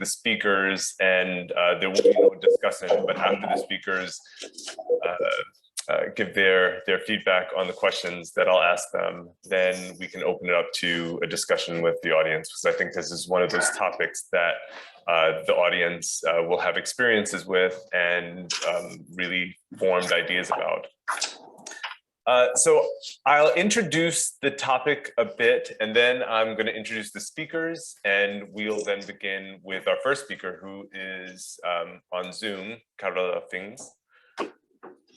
the speakers, and there will be no discussion, but after the speakers give their feedback on the questions that I'll ask them, then we can open it up to a discussion with the audience, because I think this is one of those topics that the audience will have experiences with and really formed ideas about. So I'll introduce the topic a bit, and then I'm going to introduce the speakers, and we'll then begin with our first speaker, who is on Zoom, Karola Fings.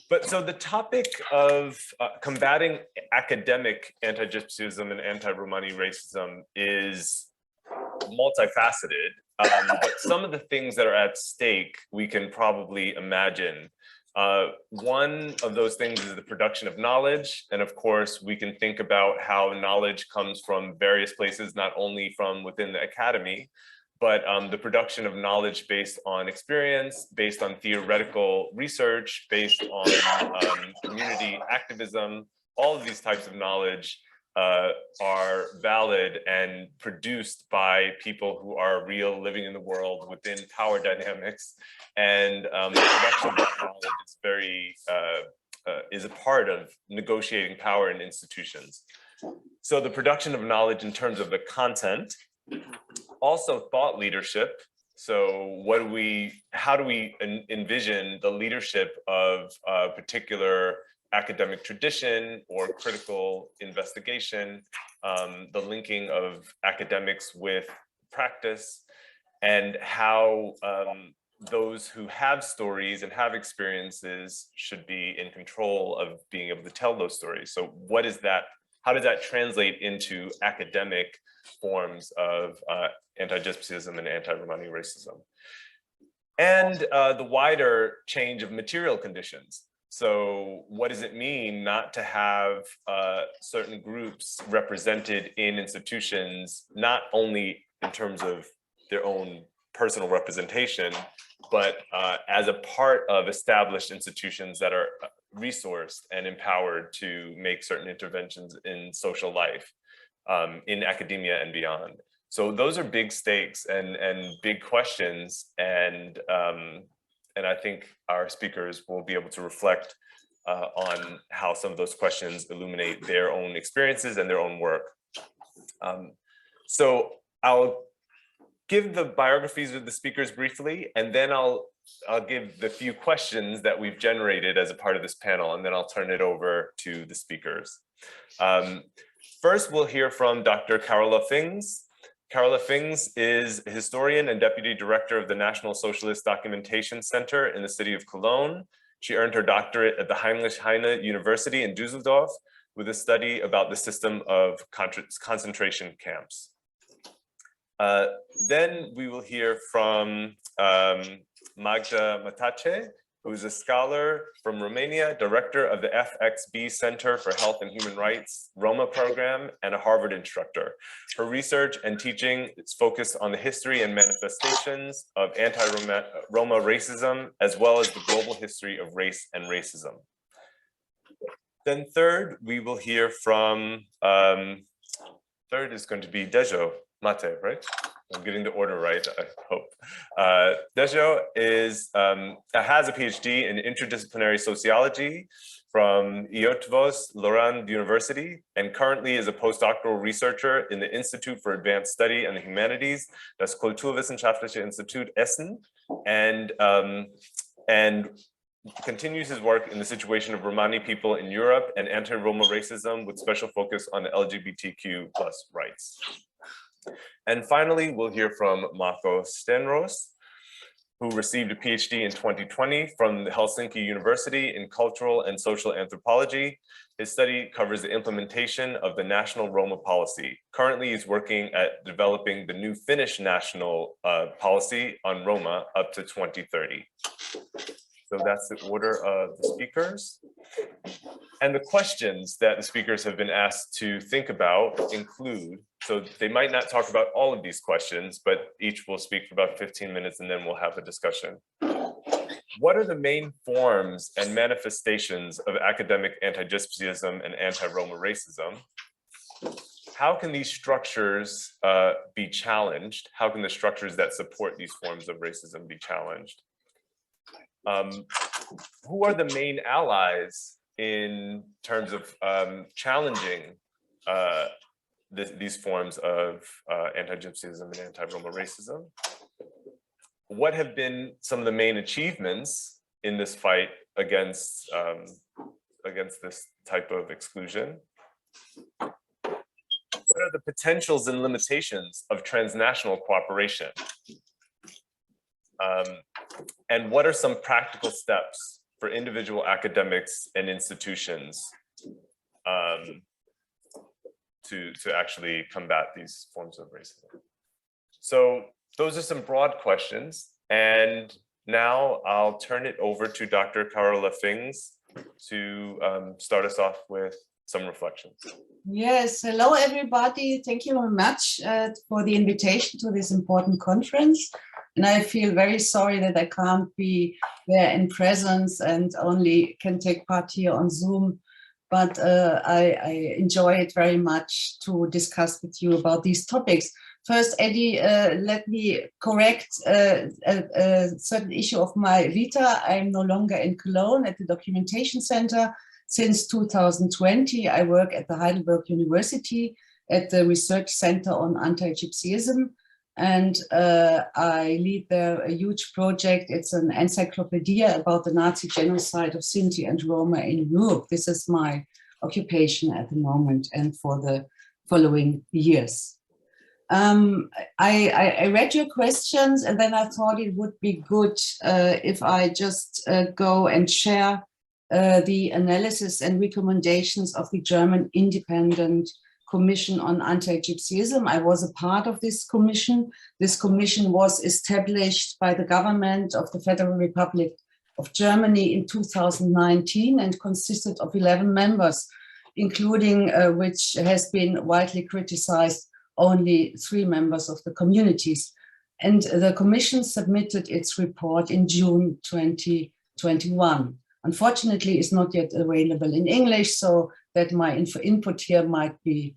But so the topic of combating academic anti-Gypsyism and anti-Romani racism is multifaceted, but some of the things that are at stake we can probably imagine. One of those things is the production of knowledge. And of course, we can think about how knowledge comes from various places, not only from within the academy, but the production of knowledge based on experience, based on theoretical research, based on community activism. All of these types of knowledge are valid and produced by people who are real, living in the world within power dynamics. And the production of that knowledge is a part of negotiating power in institutions. So the production of knowledge in terms of the content, also thought leadership. So how do we envision the leadership of a particular academic tradition or critical investigation, the linking of academics with practice, and how those who have stories and have experiences should be in control of being able to tell those stories. So what is that? How does that translate into academic forms of anti-Gypsyism and anti-Romani racism? And the wider change of material conditions. So what does it mean not to have certain groups represented in institutions, not only in terms of their own personal representation, but as a part of established institutions that are resourced and empowered to make certain interventions in social life, in academia and beyond. So those are big stakes and big questions, and I think our speakers will be able to reflect on how some of those questions illuminate their own experiences and their own work. So I'll give the biographies of the speakers briefly, and then I'll give the few questions that we've generated as a part of this panel, and then I'll turn it over to the speakers. First, we'll hear from Dr. Karola Fings. Karola Fings is a historian and deputy director of the National Socialist Documentation Center in the city of Cologne. She earned her doctorate at the Heinrich Heine University in Düsseldorf with a study about the system of concentration camps. Then we will hear from Matache, who is a scholar from Romania, director of the FXB Center for Health and Human Rights Roma program, and a Harvard instructor. Her research and teaching is focused on the history and manifestations of anti-Roma racism, as well as the global history of race and racism. Then third, we will hear from, third is going to be Dezso Mate, right? I'm getting the order right, I hope. Dezso has a PhD in interdisciplinary sociology from Eötvös Loránd University, and currently is a postdoctoral researcher in the Institute for Advanced Study and the Humanities, das Kulturwissenschaftliches Institut Essen, and continues his work in the situation of Romani people in Europe and anti-Roma racism, with special focus on LGBTQ+ rights. And finally, we'll hear from Marko Stenroos, who received a PhD in 2020 from the Helsinki University in Cultural and Social Anthropology. His study covers the implementation of the national Roma policy. Currently, he's working at developing the new Finnish national policy on Roma up to 2030. So that's the order of the speakers. And the questions that the speakers have been asked to think about include, so they might not talk about all of these questions, but each will speak for about 15 minutes and then we'll have a discussion. What are the main forms and manifestations of academic anti-Gypsyism and anti-Roma racism? how can these structures be challenged? How can the structures that support these forms of racism be challenged? Who are the main allies in terms of challenging these forms of anti-Gypsyism and anti-Roma racism? What have been some of the main achievements in this fight against this type of exclusion? What are the potentials and limitations of transnational cooperation? And what are some practical steps for individual academics and institutions to actually combat these forms of racism? So those are some broad questions. And now I'll turn it over to Dr. Karola Fings to start us off with some reflections. Yes, hello everybody. Thank you very much for the invitation to this important conference. And I feel very sorry that I can't be there in presence and only can take part here on Zoom. But I enjoy it very much to discuss with you about these topics. First, Eddie, let me correct a certain issue of my vita. I'm no longer in Cologne at the Documentation Center. Since 2020, I work at the Heidelberg University at the Research Center on Anti-Gypsyism. And I lead there a huge project. It's an encyclopedia about the Nazi genocide of Sinti and Roma in Europe. This is my occupation at the moment and for the following years. I read your questions and then I thought it would be good if I just go and share the analysis and recommendations of the German Independent Commission on Anti-Gypsyism. I was a part of this commission. This commission was established by the government of the Federal Republic of Germany in 2019 and consisted of 11 members, including which has been widely criticized, only 3 members of the communities. And the commission submitted its report in June 2021. Unfortunately, it's not yet available in English, so that my input here might be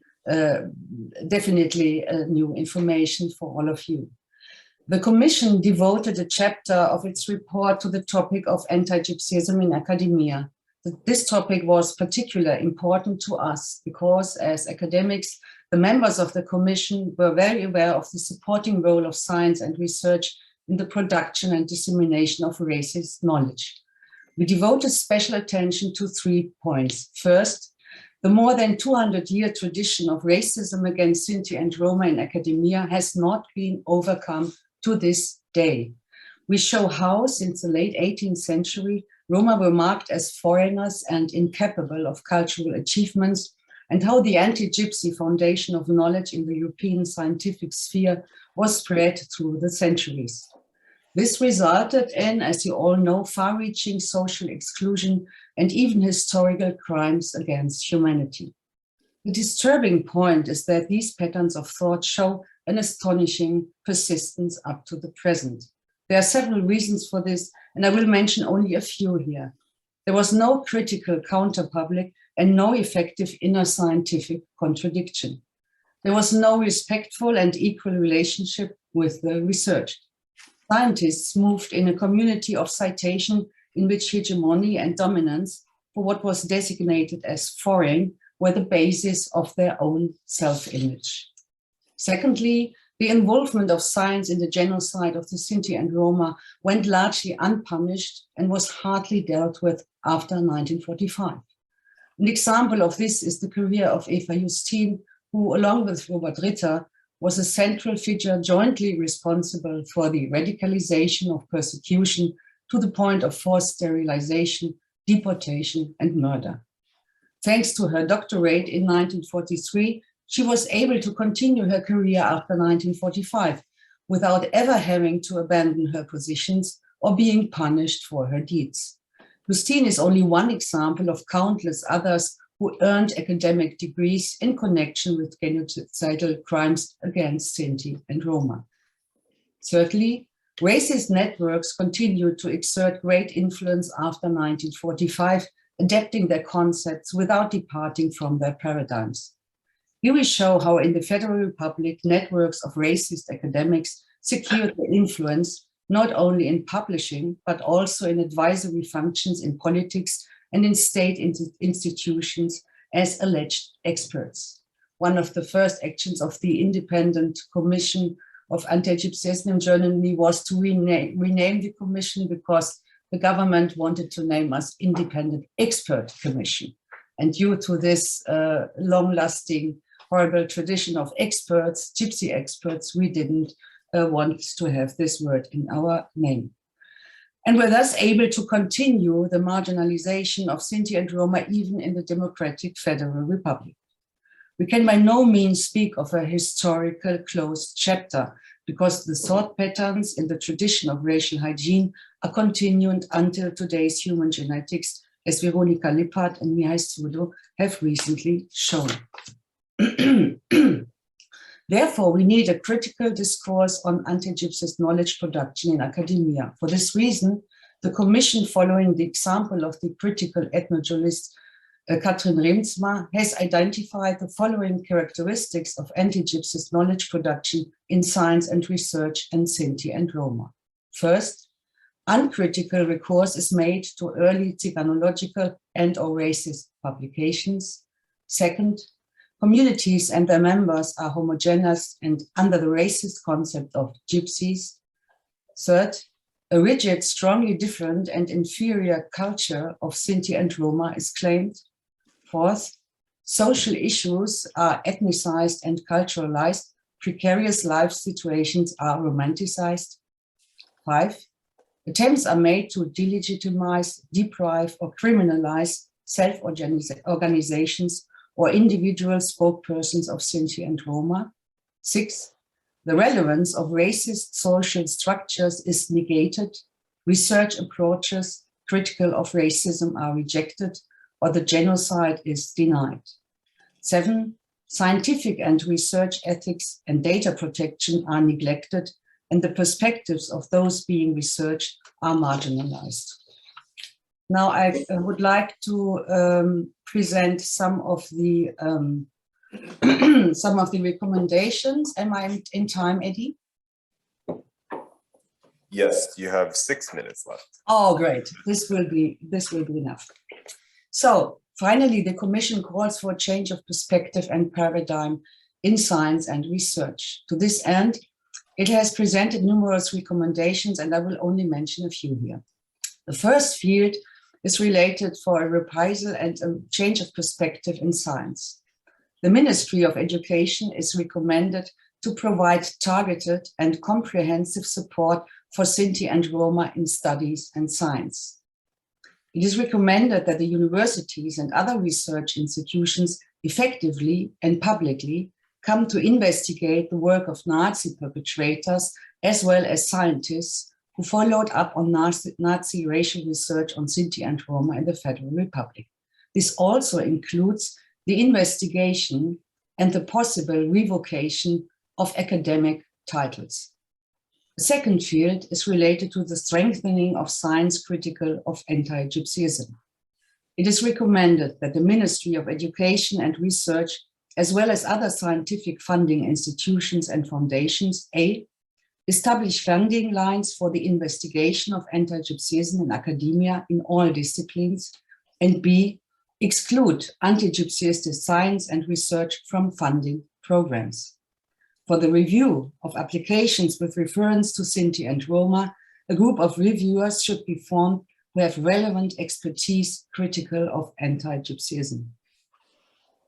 definitely new information for all of you. The Commission devoted a chapter of its report to the topic of anti-Gypsyism in academia. This topic was particularly important to us because, as academics, the members of the Commission were very aware of the supporting role of science and research in the production and dissemination of racist knowledge. We devoted special attention to 3 points. First, the more than 200-year tradition of racism against Sinti and Roma in academia has not been overcome to this day. We show how, since the late 18th century, Roma were marked as foreigners and incapable of cultural achievements, and how the anti-Gypsy foundation of knowledge in the European scientific sphere was spread through the centuries. This resulted in, as you all know, far-reaching social exclusion and even historical crimes against humanity. The disturbing point is that these patterns of thought show an astonishing persistence up to the present. There are several reasons for this, and I will mention only a few here. There was no critical counterpublic and no effective inner scientific contradiction. There was no respectful and equal relationship with the research. Scientists moved in a community of citation in which hegemony and dominance for what was designated as foreign were the basis of their own self-image. Secondly, the involvement of science in the genocide of the Sinti and Roma went largely unpunished and was hardly dealt with after 1945. An example of this is the career of Eva Justin, who, along with Robert Ritter, was a central figure jointly responsible for the radicalization of persecution to the point of forced sterilization, deportation, and murder. Thanks to her doctorate in 1943, she was able to continue her career after 1945 without ever having to abandon her positions or being punished for her deeds. Justine is only one example of countless others who earned academic degrees in connection with genocidal crimes against Sinti and Roma. Thirdly, racist networks continued to exert great influence after 1945, adapting their concepts without departing from their paradigms. Here we show how in the Federal Republic, networks of racist academics secured their influence, not only in publishing, but also in advisory functions in politics and in state institutions as alleged experts. One of the first actions of the Independent Commission of Anti-Gypsyism in Germany was to rename the commission, because the government wanted to name us Independent Expert Commission. And due to this long-lasting, horrible tradition of experts, gypsy experts, we didn't want to have this word in our name. And we're thus able to continue the marginalization of Sinti and Roma even in the Democratic Federal Republic. We can by no means speak of a historical closed chapter, because the thought patterns in the tradition of racial hygiene are continued until today's human genetics, as Veronika Lippert and Mihai Strudo have recently shown. Therefore, we need a critical discourse on anti-Gypsyist knowledge production in academia. For this reason, the Commission, following the example of the critical ethnojournalist Katrin Remsma, has identified the following characteristics of anti-Gypsyist knowledge production in science and research and Sinti and Roma. First, uncritical recourse is made to early Tsiganological and/or racist publications. Second, communities and their members are homogeneous and under the racist concept of gypsies. Third, a rigid, strongly different and inferior culture of Sinti and Roma is claimed. Fourth, social issues are ethnicized and culturalized. Precarious life situations are romanticized. 5, attempts are made to delegitimize, deprive, or criminalize self-organizations or individual spokespersons of Sinti and Roma. 6, the relevance of racist social structures is negated. Research approaches critical of racism are rejected, or the genocide is denied. 7, scientific and research ethics and data protection are neglected, and the perspectives of those being researched are marginalized. Now I would like to present some of the recommendations. Am I in time, Eddie? Yes, you have 6 minutes left. Oh, great! This will be enough. So finally, the Commission calls for a change of perspective and paradigm in science and research. To this end, it has presented numerous recommendations, and I will only mention a few here. The first field is related for a reprisal and a change of perspective in science. The Ministry of Education is recommended to provide targeted and comprehensive support for Sinti and Roma in studies and science. It is recommended that the universities and other research institutions effectively and publicly come to investigate the work of Nazi perpetrators, as well as scientists who followed up on Nazi racial research on Sinti and Roma in the Federal Republic. This also includes the investigation and the possible revocation of academic titles. The second field is related to the strengthening of science critical of anti-Gypsyism. It is recommended that the Ministry of Education and Research, as well as other scientific funding institutions and foundations, A, establish funding lines for the investigation of anti-Gypsyism in academia in all disciplines, and B, exclude anti-Gypsyistic science and research from funding programs. For the review of applications with reference to Sinti and Roma, a group of reviewers should be formed who have relevant expertise critical of anti-Gypsyism.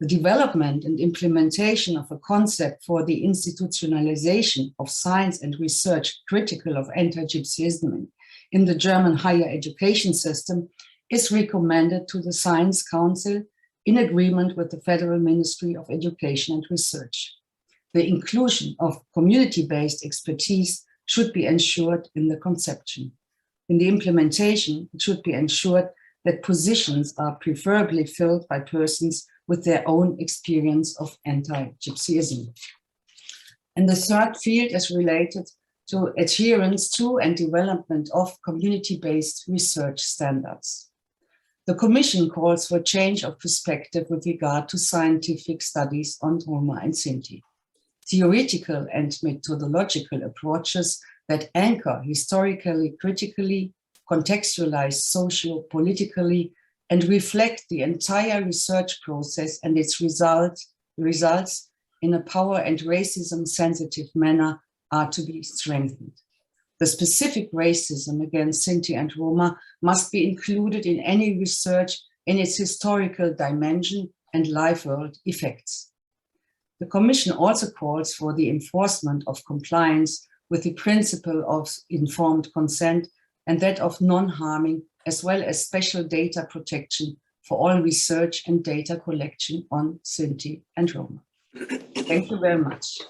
The development and implementation of a concept for the institutionalization of science and research critical of anti-Gypsyism in the German higher education system is recommended to the Science Council in agreement with the Federal Ministry of Education and Research. The inclusion of community-based expertise should be ensured in the conception. In the implementation, it should be ensured that positions are preferably filled by persons with their own experience of anti-Gypsyism. And the third field is related to adherence to and development of community-based research standards. The Commission calls for change of perspective with regard to scientific studies on Roma and Sinti. Theoretical and methodological approaches that anchor historically, critically, contextualize socio-politically, and reflect the entire research process and its results in a power and racism sensitive manner are to be strengthened. The specific racism against Sinti and Roma must be included in any research in its historical dimension and life world effects. The Commission also calls for the enforcement of compliance with the principle of informed consent and that of non-harming, as well as special data protection for all research and data collection on Sinti and Roma. Thank you very much.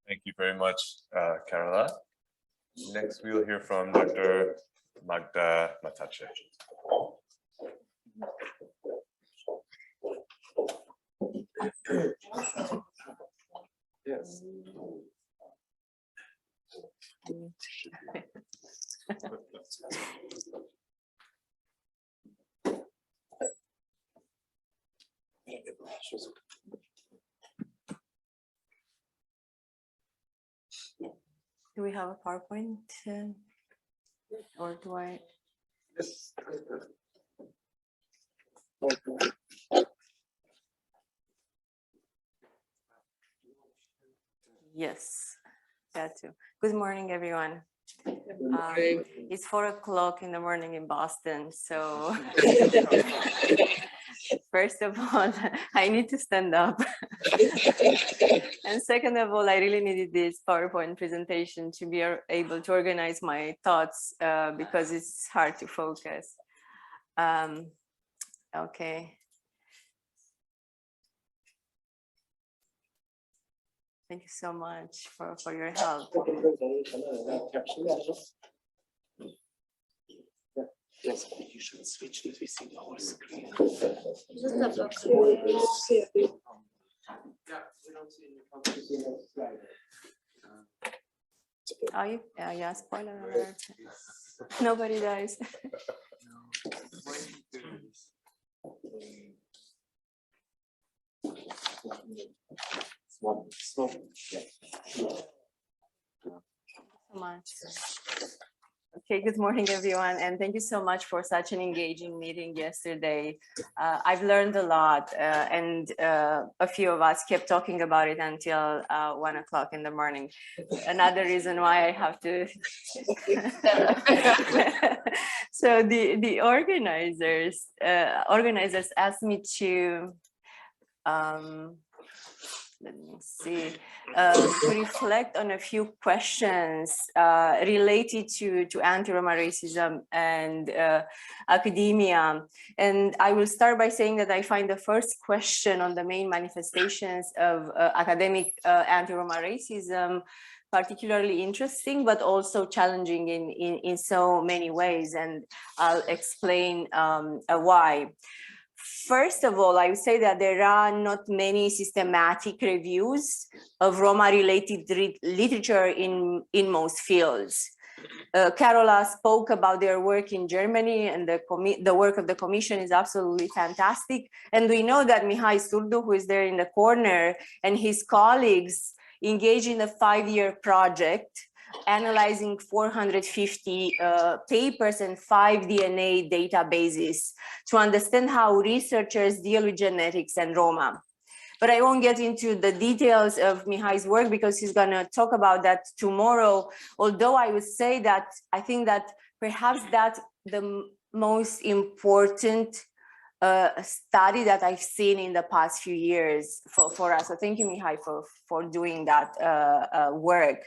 Thank you very much, Karola. Next, we'll hear from Dr. Magda Matache. Yes. Do we have a PowerPoint or do I? Yes. Yes, that too. Good morning, everyone. It's 4 o'clock in the morning in Boston, so first of all, I need to stand up. And second of all, I really needed this PowerPoint presentation to be able to organize my thoughts because it's hard to focus. Okay. Thank you so much for your help. Yes, you should switch to facing the whole screen. Are you? Yeah, spoiler alert. Nobody dies. So much. Okay, good morning, everyone, and thank you so much for such an engaging meeting yesterday. I've learned a lot, and a few of us kept talking about it until 1 o'clock in the morning. Another reason why I have to. So the organizers asked me to. Let me see, to reflect on a few questions related to anti-Roma racism and academia. And I will start by saying that I find the first question on the main manifestations of academic anti-Roma racism particularly interesting, but also challenging in so many ways. And I'll explain why. First of all, I would say that there are not many systematic reviews of Roma-related literature in most fields. Karola spoke about their work in Germany, and the work of the Commission is absolutely fantastic. And we know that Mihai Surdu, who is there in the corner, and his colleagues engaged in a 5-year project analyzing 450 papers and 5 DNA databases to understand how researchers deal with genetics and Roma. But I won't get into the details of Mihai's work because he's going to talk about that tomorrow. Although I would say that I think that perhaps that's the most important study that I've seen in the past few years for us. So thank you, Mihai, for doing that work.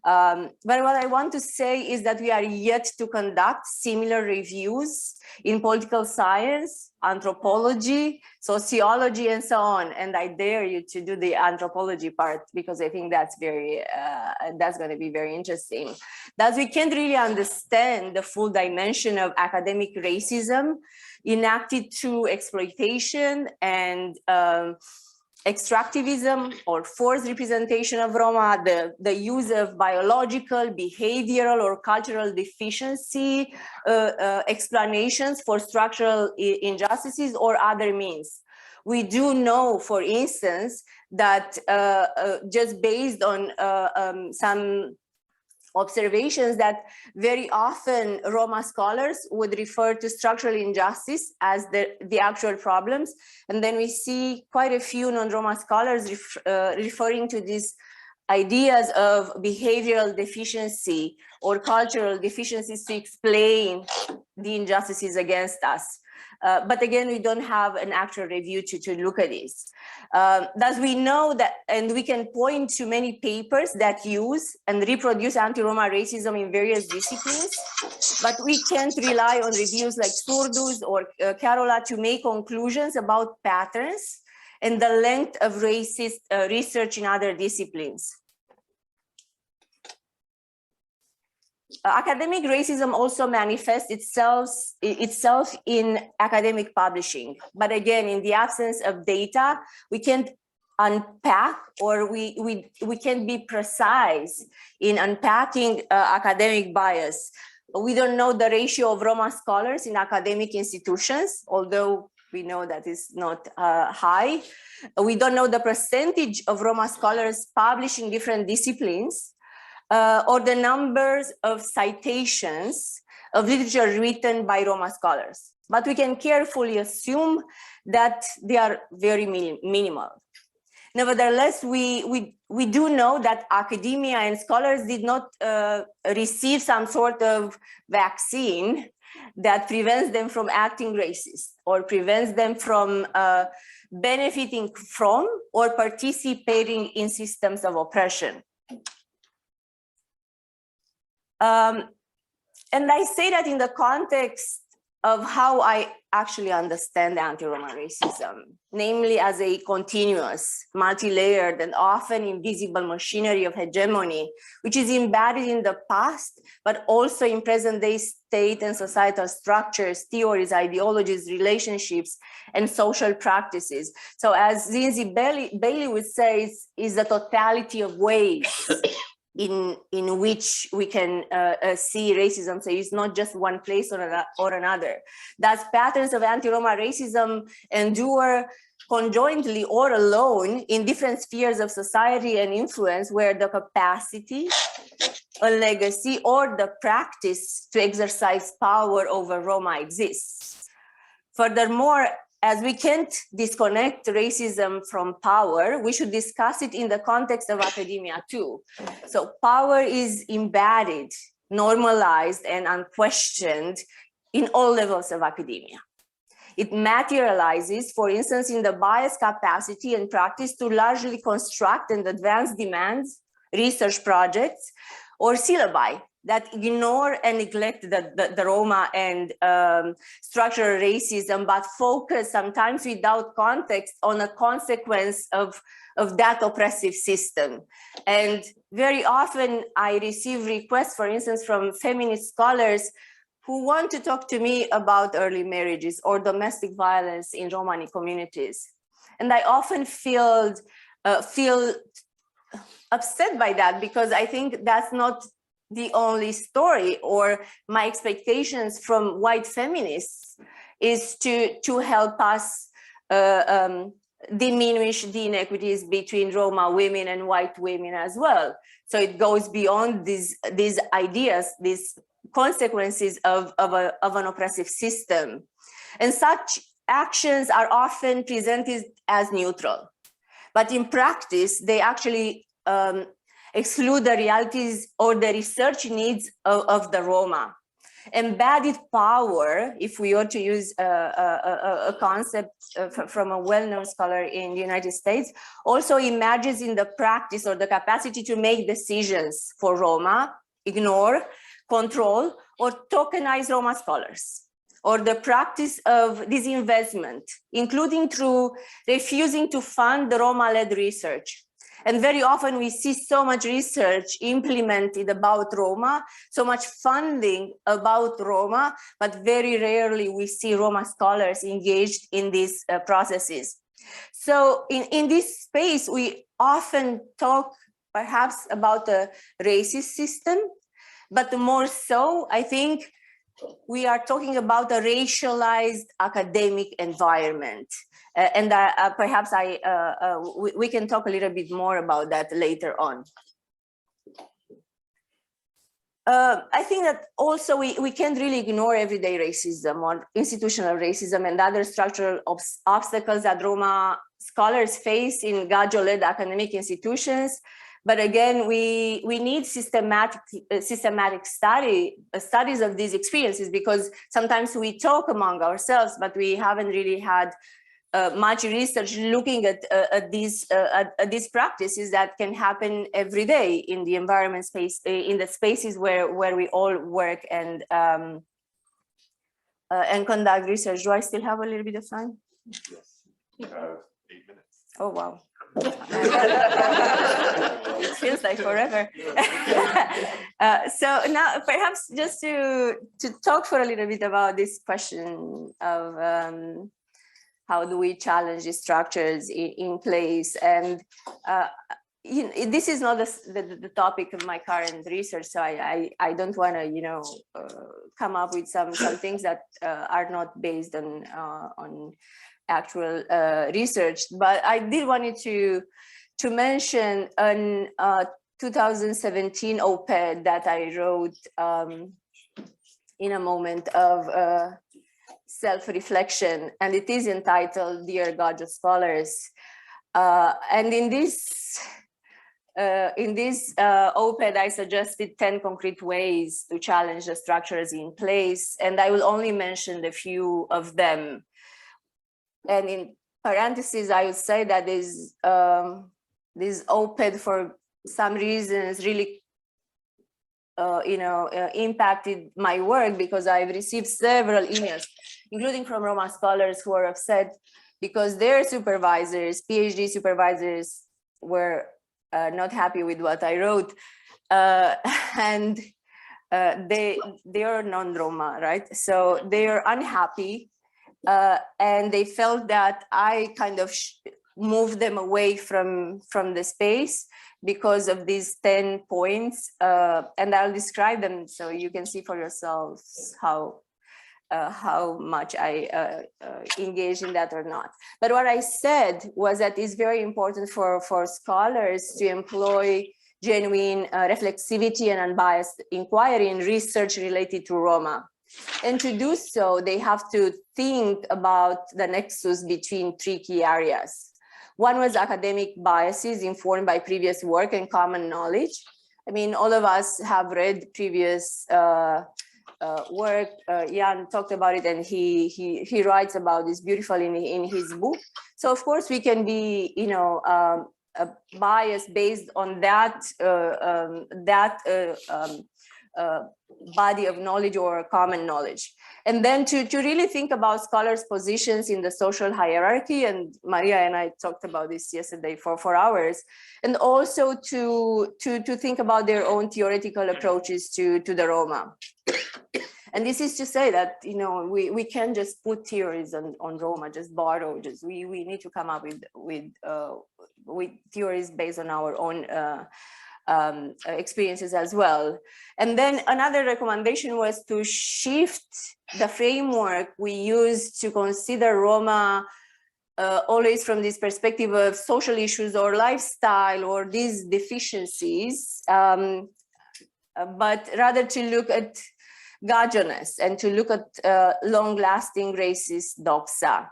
But what I want to say is that we are yet to conduct similar reviews in political science, anthropology, sociology, and so on. And I dare you to do the anthropology part because I think that's going to be very interesting. That we can't really understand the full dimension of academic racism enacted through exploitation and extractivism or forced representation of Roma, the use of biological, behavioral, or cultural deficiency explanations for structural injustices, or other means. We do know, for instance, that just based on some observations, that very often Roma scholars would refer to structural injustice as the actual problems. And then we see quite a few non-Roma scholars referring to these ideas of behavioral deficiency or cultural deficiencies to explain the injustices against us. But again, we don't have an actual review to look at this. Thus, we know that, and we can point to many papers that use and reproduce anti-Roma racism in various disciplines, but we can't rely on reviews like Stenroos or Karola to make conclusions about patterns and the length of racist research in other disciplines. Academic racism also manifests itself in academic publishing. But again, in the absence of data, we can't unpack, or we can't be precise in unpacking academic bias. We don't know the ratio of Roma scholars in academic institutions, although we know that is not high. We don't know the percentage of Roma scholars publishing different disciplines, or the numbers of citations of literature written by Roma scholars. But we can carefully assume that they are very minimal. Nevertheless, we do know that academia and scholars did not receive some sort of vaccine that prevents them from acting racist or prevents them from benefiting from or participating in systems of oppression. And I say that in the context of how I actually understand anti-Roma racism, namely as a continuous, multi-layered, and often invisible machinery of hegemony, which is embedded in the past, but also in present-day state and societal structures, theories, ideologies, relationships, and social practices. So as Lindsay Bailey would say, is the totality of ways in which we can see racism. So it's not just one place or another. Thus, patterns of anti-Roma racism endure conjointly or alone in different spheres of society and influence, where the capacity, a legacy, or the practice to exercise power over Roma exists. Furthermore, as we can't disconnect racism from power, we should discuss it in the context of academia too. So power is embedded, normalized, and unquestioned in all levels of academia. It materializes, for instance, in the biased capacity and practice to largely construct and advance demands, research projects, or syllabi that ignore and neglect the Roma and structural racism, but focus sometimes without context on a consequence of that oppressive system. And very often I receive requests, for instance, from feminist scholars who want to talk to me about early marriages or domestic violence in Romani communities. And I often feel upset by that, because I think that's not the only story, or my expectations from white feminists is to help us diminish the inequities between Roma women and white women as well. So it goes beyond these ideas, these consequences of an oppressive system. And such actions are often presented as neutral, but in practice, they actually exclude the realities or the research needs of the Roma. Embedded power, if we were to use a concept from a well-known scholar in the United States, also emerges in the practice or the capacity to make decisions for Roma, ignore, control, or tokenize Roma scholars, or the practice of disinvestment, including through refusing to fund the Roma-led research. And very often we see so much research implemented about Roma, so much funding about Roma, but very rarely we see Roma scholars engaged in these processes. So in this space, we often talk perhaps about the racist system, but more so, I think we are talking about a racialized academic environment. And perhaps we can talk a little bit more about that later on. I think that also we can't really ignore everyday racism or institutional racism and other structural obstacles that Roma scholars face in Gaggio-led academic institutions. But again, we need systematic studies of these experiences, because sometimes we talk among ourselves, but we haven't really had much research looking at these practices that can happen every day in the environment space, in the spaces where we all work and conduct research. Do I still have a little bit of time? Yes. 8 minutes. Oh, wow. It feels like forever. So now perhaps just to talk for a little bit about this question of how do we challenge these structures in place? And you know, this is not the topic of my current research, so I don't want to, you know, come up with some things that are not based on actual research. But I did wanted to mention an 2017 op-ed that I wrote in a moment of self-reflection, and it is entitled "Dear Gaggio Scholars." And in this op-ed, I suggested 10 concrete ways to challenge the structures in place, and I will only mention a few of them. And in parentheses, I would say that this op-ed, for some reasons, really impacted my work, because I've received several emails, including from Roma scholars, who are upset because their supervisors, PhD supervisors, were not happy with what I wrote, and they are non-Roma, right? So they are unhappy, and they felt that I kind of moved them away from the space because of these 10 points, and I'll describe them so you can see for yourselves how much I engage in that or not. But what I said was that it's very important for scholars to employ genuine reflexivity and unbiased inquiry in research related to Roma. And to do so, they have to think about the nexus between 3 key areas. One was academic biases informed by previous work and common knowledge. I mean, all of us have read previous work. Jan talked about it, and he writes about this beautifully in his book. So of course we can be, you know, biased based on that body of knowledge or common knowledge. And then to really think about scholars' positions in the social hierarchy, and Maria and I talked about this yesterday for 4 hours, and also to think about their own theoretical approaches to the Roma. And this is to say that, you know, we can't just put theories on Roma, just borrow, we need to come up with theories based on our own experiences as well. And then another recommendation was to shift the framework we use to consider Roma always from this perspective of social issues or lifestyle or these deficiencies, but rather to look at Gaggio-ness and to look at long-lasting racist doxa.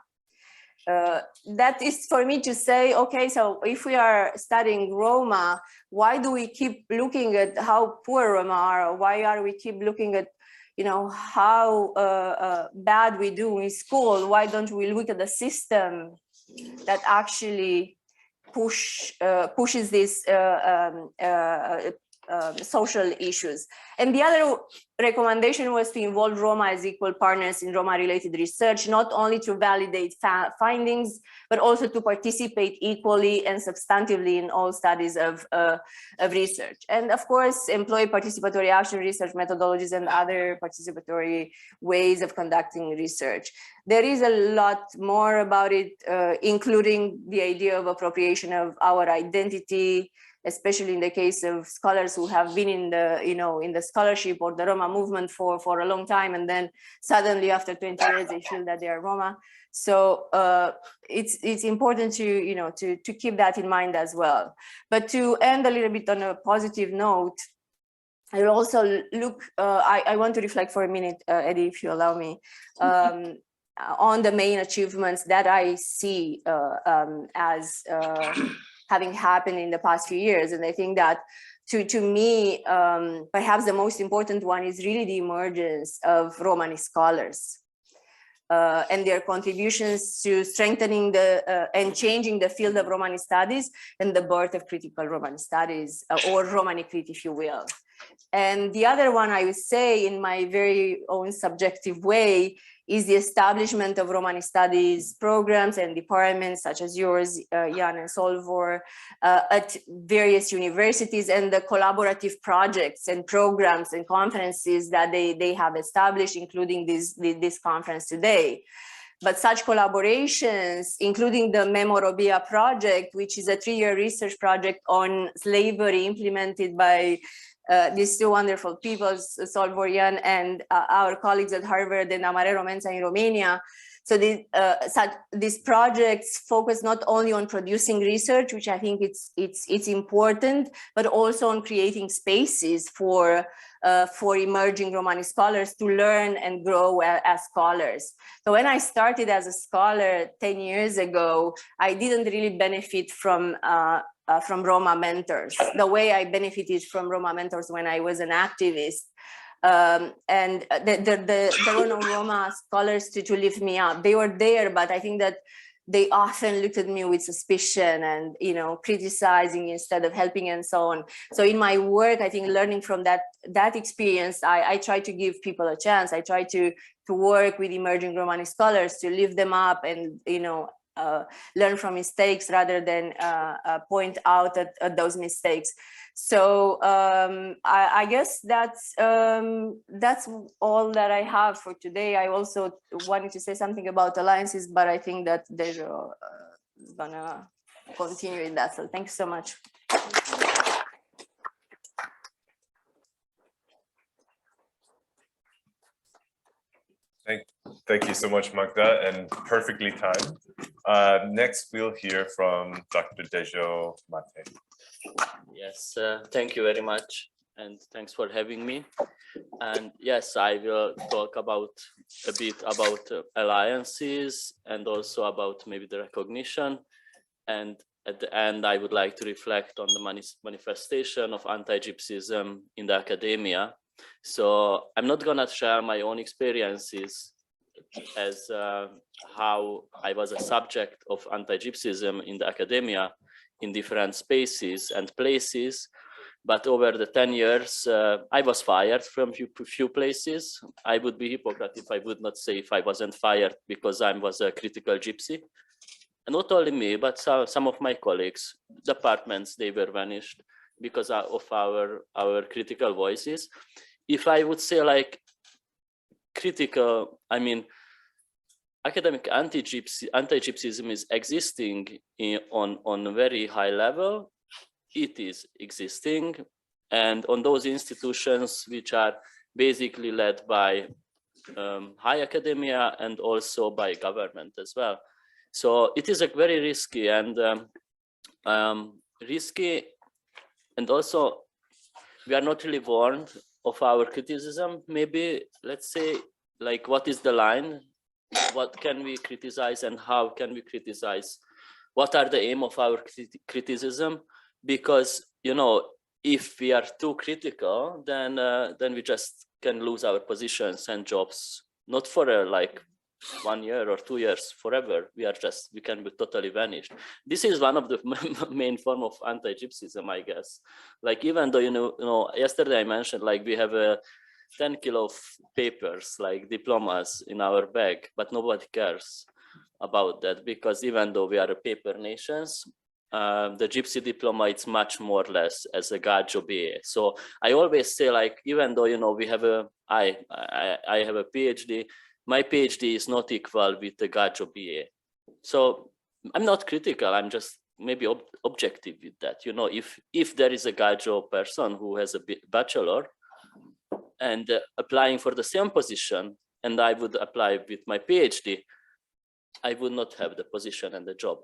That is for me to say, okay, so if we are studying Roma, why do we keep looking at how poor Roma are? Why are we keep looking at, you know, how bad we do in school? Why don't we look at the system that actually pushes this social issues. And the other recommendation was to involve Roma as equal partners in Roma-related research, not only to validate findings, but also to participate equally and substantively in all studies of research. And of course, employ participatory action research methodologies and other participatory ways of conducting research. There is a lot more about it, including the idea of appropriation of our identity, especially in the case of scholars who have been in the, in the scholarship or the Roma movement for a long time, and then suddenly after 20 years they feel that they are Roma. So it's important to, to keep that in mind as well. But to end a little bit on a positive note, I will also look, I want to reflect for a minute, Eddie, if you allow me, on the main achievements that I see as having happened in the past few years. And I think that to me, perhaps the most important one is really the emergence of Romani scholars and their contributions to strengthening and changing the field of Romani studies and the birth of critical Romani studies, or Romani crit, if you will. And the other one I would say, in my very own subjective way, is the establishment of Romani studies programs and departments such as yours, Jan and Solvor, at various universities, and the collaborative projects and programs and conferences that they have established, including this conference today. But such collaborations, including the Memorobia project, which is a 3-year research project on slavery implemented by these two wonderful people, Solvor, Jan, and our colleagues at Harvard and Amarero Mensa in Romania. So these projects focus not only on producing research, which I think it's important, but also on creating spaces for emerging Romani scholars to learn and grow as scholars. So when I started as a scholar 10 years ago, I didn't really benefit from Roma mentors, the way I benefited from Roma mentors when I was an activist. And there were no Roma scholars to lift me up. They were there, but I think that they often looked at me with suspicion and, criticizing instead of helping and so on. So in my work, I think learning from that experience, I try to give people a chance. I try to work with emerging Romani scholars to lift them up and, learn from mistakes rather than point out at those mistakes. So I guess that's all that I have for today. I also wanted to say something about alliances, but I think that Dezso is gonna continue in that. So thanks so much. Thank you so much, Magda, and perfectly timed. Next, we'll hear from Dr. Dezso Matache. Yes, thank you very much, and thanks for having me. And yes, I will talk a bit about alliances and also about maybe the recognition. And at the end, I would like to reflect on the manifestation of anti-gypsyism in the academia. So I'm not gonna share my own experiences as how I was a subject of anti-gypsyism in the academia in different spaces and places, but over the 10 years, I was fired from few places. I would be hypocrite if I would not say if I wasn't fired because I was a critical gypsy. And not only me, but some of my colleagues, departments, they were vanished because of our critical voices. If I would say like critical, I mean, academic anti-gypsyism is existing on a very high level. It is existing, and on those institutions which are basically led by high academia and also by government as well. So it is a very risky and also we are not really warned of our criticism. Maybe let's say like what is the line? What can we criticize and how can we criticize? What are the aim of our criticism? Because if we are too critical, then we just can lose our positions and jobs, not for 1 year or 2 years, forever. We can be totally vanished. This is one of the main form of anti-gypsyism, I guess. Like, even though, you know, yesterday I mentioned, like, we have a 10 kilo of papers, like diplomas in our bag, but nobody cares about that, because even though we are a paper nations, the gypsy diploma, it's much more or less as a Dezso BA. So I always say, like, even though, you know, we have I have a PhD, my PhD is not equal with the Dezso BA. So I'm not critical, I'm just maybe objective with that. You know, if there is a Dezso person who has a bachelor and applying for the same position, and I would apply with my PhD, I would not have the position and the job.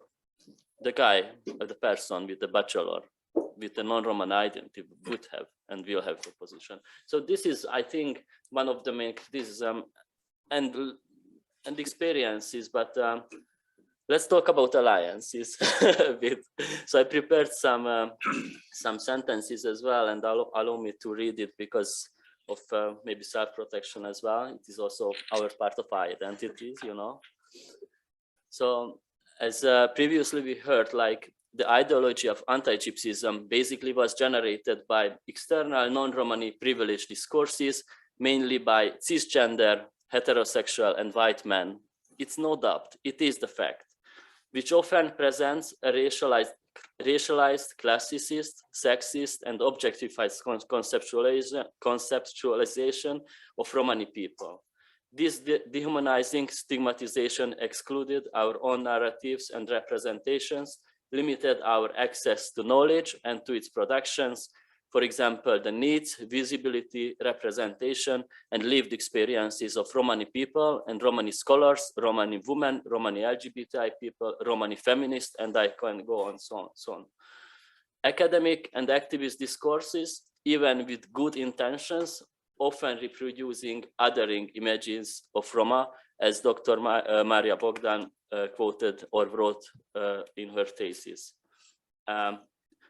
The guy, the person with the bachelor, with the non-Roman identity would have and will have the position. So this is, I think, one of the main criticism and experiences, but let's talk about alliances a bit. So I prepared some sentences as well, and allow me to read it because of maybe self-protection as well. It is also our part of our identities, you know. So as previously we heard, like, the ideology of anti-gypsyism basically was generated by external non-Romani privileged discourses, mainly by cisgender, heterosexual and white men. It's no doubt, it is the fact, which often presents a racialized, classicist, sexist and objectified conceptualization of Romani people. This dehumanizing stigmatization excluded our own narratives and representations, limited our access to knowledge and to its productions. For example, the needs, visibility, representation, and lived experiences of Romani people and Romani scholars, Romani women, Romani LGBTI people, Romani feminists, and I can go on, so on. Academic and activist discourses, even with good intentions, often reproducing othering images of Roma, as Dr. Maria Bogdan quoted or wrote in her thesis.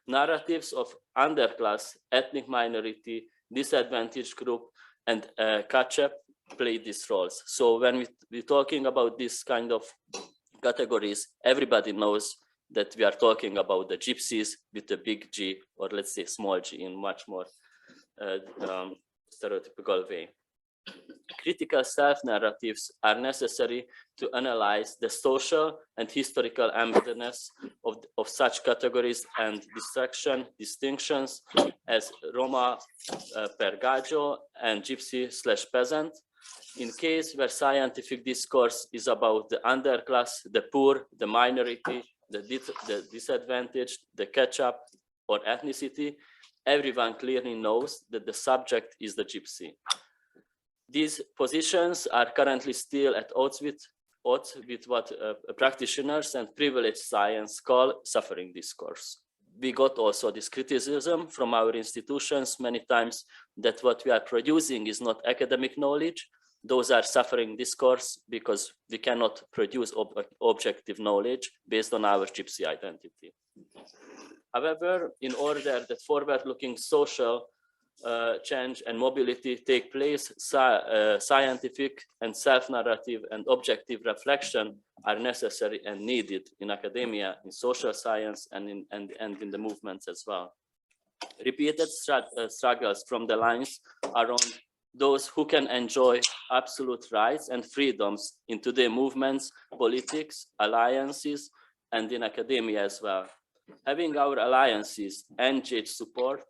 Narratives of underclass, ethnic minority, disadvantaged group, and catch-up play these roles. So when we're talking about this kind of categories, everybody knows that we are talking about the gypsies with a big G, or let's say small g, in much more stereotypical way. Critical self-narratives are necessary to analyze the social and historical embeddedness of such categories and distinctions as Roma per Dezso and Gypsy/peasant. In case where scientific discourse is about the underclass, the poor, the minority, the disadvantaged, the catch-up, or ethnicity, everyone clearly knows that the subject is the gypsy. These positions are currently still at odds with what practitioners and privileged science call suffering discourse. We got also this criticism from our institutions many times that what we are producing is not academic knowledge. Those are suffering discourse because we cannot produce objective knowledge based on our gypsy identity. However, in order that forward-looking social change and mobility take place, scientific and self-narrative and objective reflection are necessary and needed in academia, in social science, and in the movements as well. Repeated struggles from the lines around those who can enjoy absolute rights and freedoms in today's movements, politics, alliances, and in academia as well. Having our alliances, engage support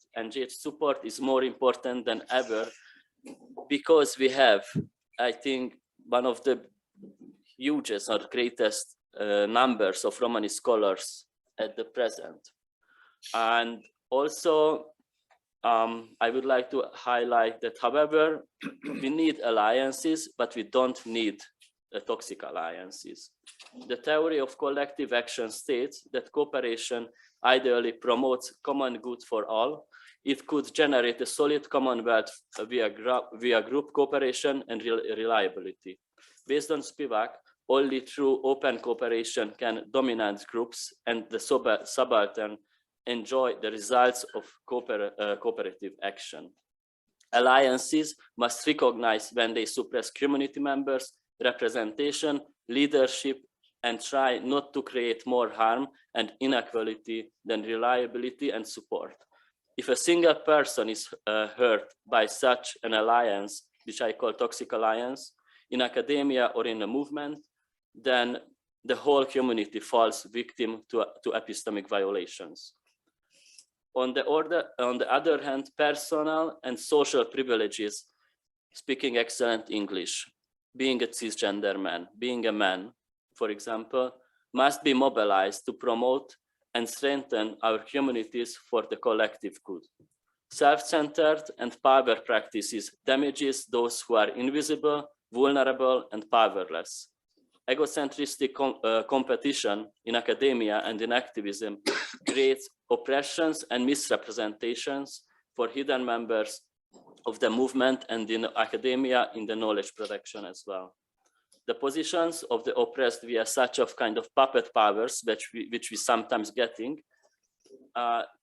is more important than ever, because we have, I think, one of the hugest or greatest numbers of Romani scholars at the present. And also, I would like to highlight that, however, we need alliances, but we don't need toxic alliances. The theory of collective action states that cooperation ideally promotes common good for all. It could generate a solid commonwealth via group cooperation and reliability. Based on Spivak, only through open cooperation can dominant groups and the subaltern enjoy the results of cooperative action. Alliances must recognize when they suppress community members, representation, leadership, and try not to create more harm and inequality than reliability and support. If a single person is hurt by such an alliance, which I call toxic alliance, in academia or in a movement, then the whole community falls victim to epistemic violations. On the other hand, personal and social privileges, speaking excellent English, being a cisgender man, being a man, for example, must be mobilized to promote and strengthen our communities for the collective good. Self-centered and power practices damages those who are invisible, vulnerable, and powerless. Egocentristic competition in academia and in activism creates oppressions and misrepresentations for hidden members of the movement and in academia in the knowledge production as well. The positions of the oppressed via such of kind of puppet powers, which we sometimes getting,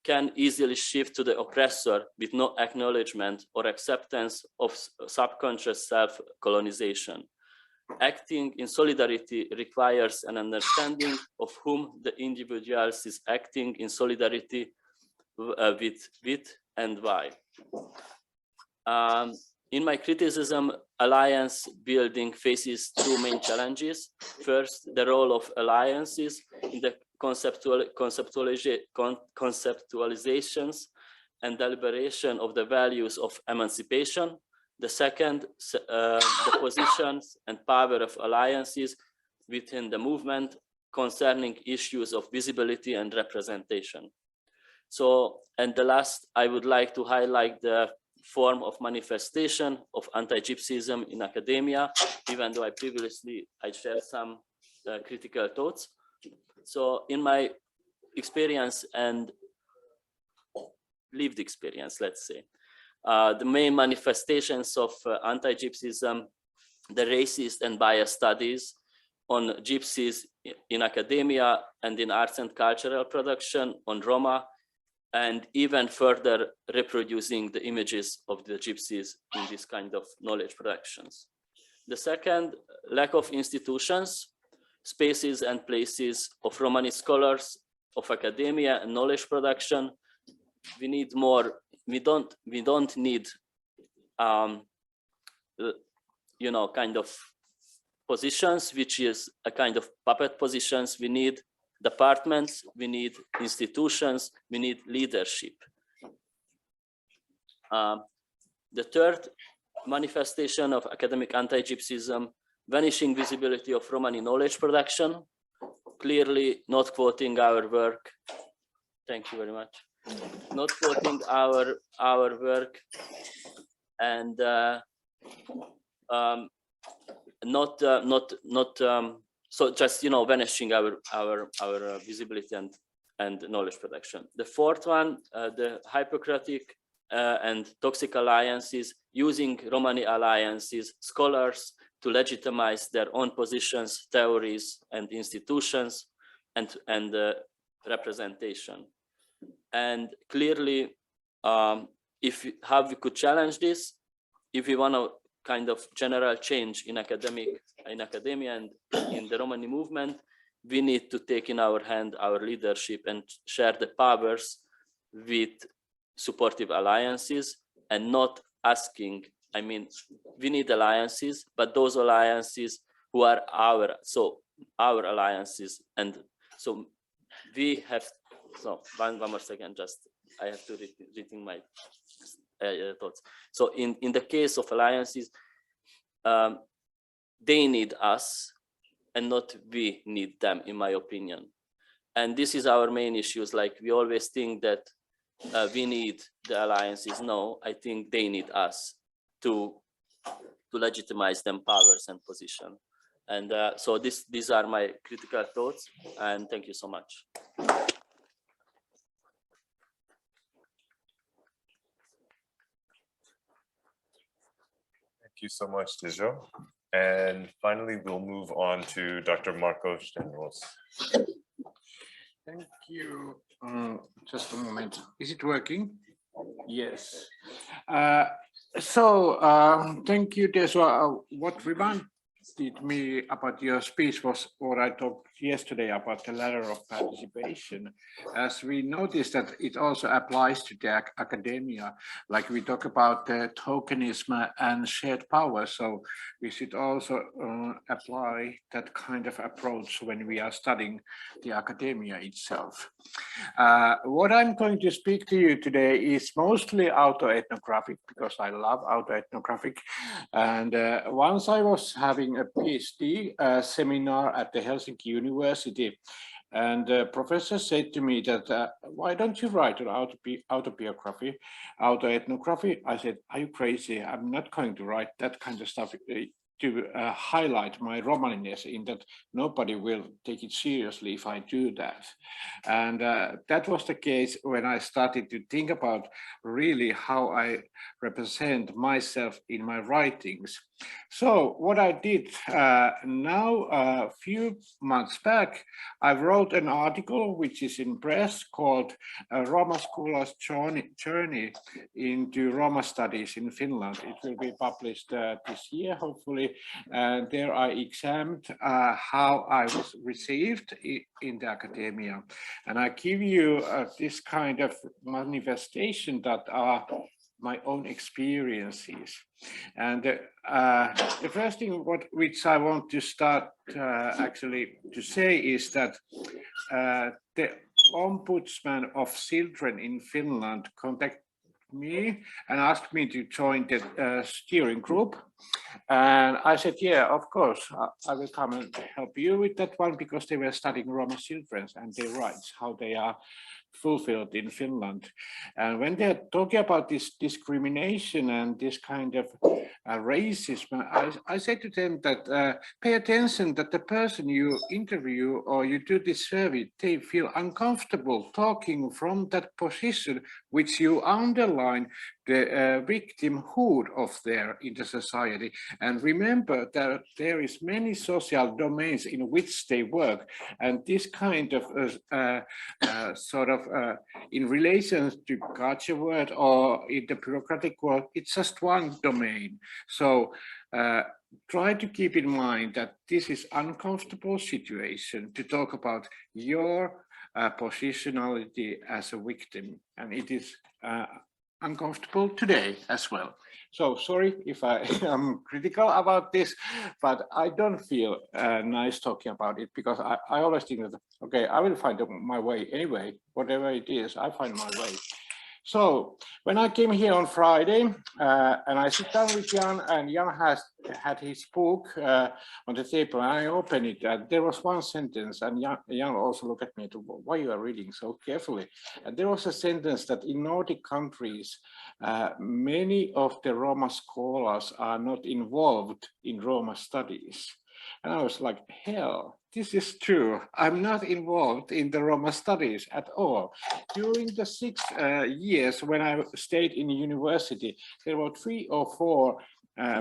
can easily shift to the oppressor with no acknowledgement or acceptance of subconscious self-colonization. Acting in solidarity requires an understanding of whom the individual is acting in solidarity with and why. In my criticism, alliance building faces two main challenges. First, the role of alliances in the conceptualizations and deliberation of the values of emancipation. The second, the positions and power of alliances within the movement concerning issues of visibility and representation. So, and the last, I would like to highlight the form of manifestation of anti-gypsyism in academia, even though I shared some critical thoughts. So in my experience and lived experience, let's say, the main manifestations of anti-gypsyism, the racist and biased studies on gypsies in academia and in arts and cultural production, on Roma, and even further reproducing the images of the gypsies in this kind of knowledge productions. The second, lack of institutions, spaces and places of Romani scholars, of academia and knowledge production. We need more. We don't need, you know, kind of positions, which is a kind of puppet positions. We need departments, we need institutions, we need leadership. The third manifestation of academic anti-gypsyism, vanishing visibility of Romani knowledge production, clearly not quoting our work. Thank you very much. Not quoting our work, and so just, you know, vanishing our visibility and knowledge production. The fourth one, the hypocritic and toxic alliances, using Romani alliances, scholars to legitimize their own positions, theories, and institutions, and representation. And clearly, how we could challenge this, if we want to kind of general change in academia and in the Romani movement, we need to take in our hand our leadership and share the powers with supportive alliances, and not asking, I mean, we need alliances, but those alliances who are our alliances. And so we have, so one more second, just I have to reading my thoughts. So in the case of alliances, they need us and not we need them, in my opinion. And this is our main issues. Like, we always think that we need the alliances. No, I think they need us to legitimize them powers and position. And so these are my critical thoughts, and thank you so much. Thank you so much, Dezso. And finally, we'll move on to Dr. Marko Stenroos. Thank you. Just a moment. Is it working? Yes. So thank you, Dezso. What remark me about your speech was what I talked yesterday about the ladder of participation. As we noticed that it also applies to the academia, like we talk about the tokenism and shared power. So we should also apply that kind of approach when we are studying the academia itself. What I'm going to speak to you today is mostly autoethnographic, because I love autoethnographic. And once I was having a PhD seminar at the Helsinki University, and the professor said to me that, why don't you write an autobiography, autoethnography? I said, are you crazy? I'm not going to write that kind of stuff to highlight my Romaniness, in that nobody will take it seriously if I do that. And that was the case when I started to think about really how I represent myself in my writings. So what I did now, a few months back, I wrote an article which is in press called Roma Scholars' Journey into Roma Studies in Finland. It will be published this year, hopefully. And there I examined how I was received in the academia. And I give you this kind of manifestation that are my own experiences. And the first thing which I want to start actually to say is that the Ombudsman of Children in Finland contacted me and asked me to join the steering group. And I said, yeah, of course, I will come and help you with that one, because they were studying Roma children and their rights, how they are fulfilled in Finland. And when they're talking about this discrimination and this kind of racism, I say to them that pay attention that the person you interview or you do this survey, they feel uncomfortable talking from that position which you underline the victimhood of there in the society. And remember that there is many social domains in which they work, and this kind of sort of in relation to culture world or in the bureaucratic world, it's just one domain. So try to keep in mind that this is uncomfortable situation to talk about your positionality as a victim, and it is uncomfortable today as well. So sorry if I am critical about this, but I don't feel nice talking about it, because I always think that, okay, I will find my way anyway, whatever it is, I find my way. So when I came here on Friday and I sit down with Jan, and Jan had his book on the table, and I opened it, and there was one sentence, and Jan also looked at me to, why you are reading so carefully? And there was a sentence that in Nordic countries, many of the Roma scholars are not involved in Roma studies. And I was like, hell, this is true. I'm not involved in the Roma studies at all. During the 6 years when I stayed in university, there were 3 or 4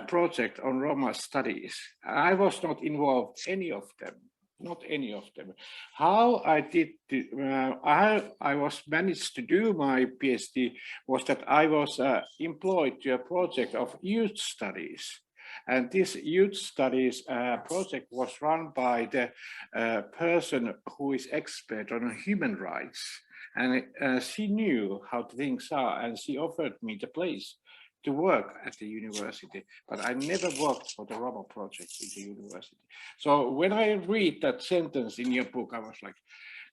projects on Roma studies. I was not involved any of them. Not any of them. How I did, I was managed to do my PhD was that I was employed to a project of youth studies. And this youth studies project was run by the person who is expert on human rights. And she knew how things are, and she offered me the place to work at the university, but I never worked for the Roma project in the university. So when I read that sentence in your book, I was like,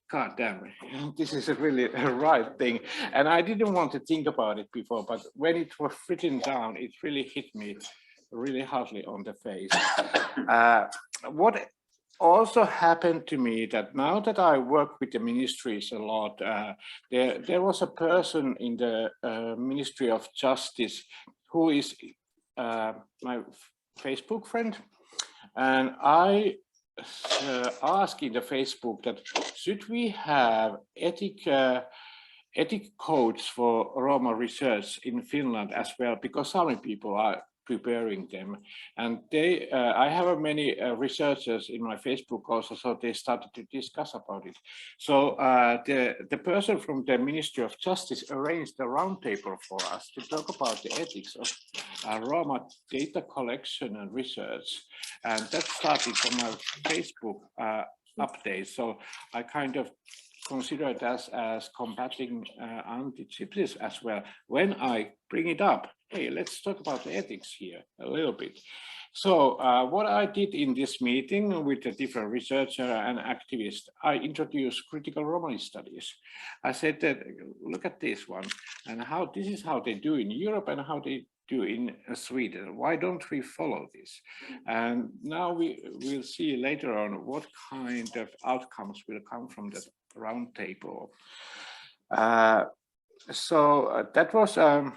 God damn it, this is a really right thing. And I didn't want to think about it before, but when it was written down, it really hit me really hardly on the face. What also happened to me that now that I work with the ministries a lot, there was a person in the Ministry of Justice who is my Facebook friend, and I asked in the Facebook that should we have ethic codes for Roma research in Finland as well, because some people are preparing them. And they, I have many researchers in my Facebook also, so they started to discuss about it. So the person from the Ministry of Justice arranged a roundtable for us to talk about the ethics of Roma data collection and research. And that started from my Facebook update. So I kind of consider it as combating anti-gypsyism as well. When I bring it up, hey, let's talk about the ethics here a little bit. So what I did in this meeting with the different researcher and activists, I introduced critical Romani studies. I said that, look at this one, and how this is how they do in Europe and how they do in Sweden. Why don't we follow this? And now we will see later on what kind of outcomes will come from that roundtable. So that was a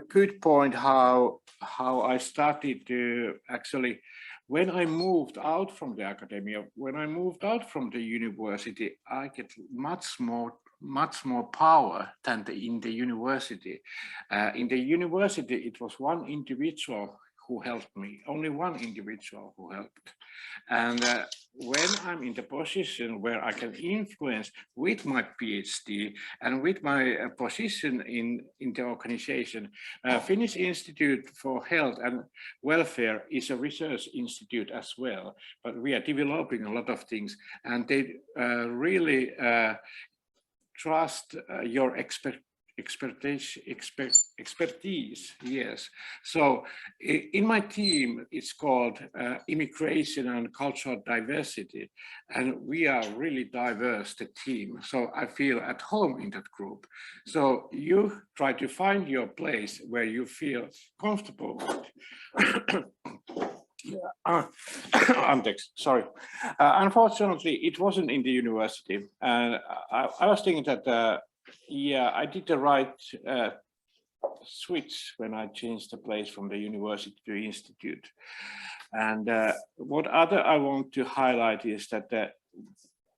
good point how I started to actually, when I moved out from the academia, when I moved out from the university, I get much more power than in the university. In the university, it was one individual who helped me, only one individual who helped. And when I'm in the position where I can influence with my PhD and with my position in the organization, Finnish Institute for Health and Welfare is a research institute as well, but we are developing a lot of things, and they really trust your expertise, yes. So in my team, it's called Immigration and Cultural Diversity, and we are really diverse, the team. So I feel at home in that group. So you try to find your place where you feel comfortable with. Sorry. Unfortunately, it wasn't in the university, and I was thinking that yeah, I did the right switch when I changed the place from the university to institute. And what other I want to highlight is that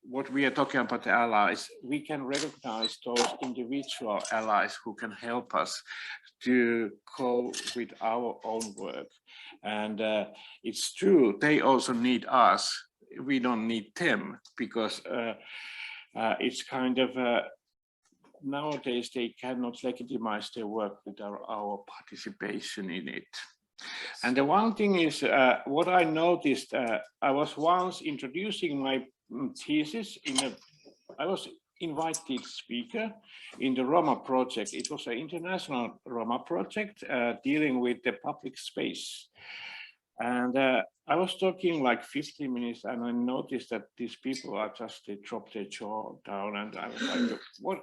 what we are talking about the allies, we can recognize those individual allies who can help us to go with our own work. And it's true, they also need us. We don't need them, because it's kind of nowadays they cannot legitimize their work without our participation in it. And the one thing is, what I noticed, I was once introducing my thesis I was invited speaker in the Roma project. It was an international Roma project dealing with the public space. And I was talking like 15 minutes, and I noticed that these people are just, they dropped their jaw down, and I was like,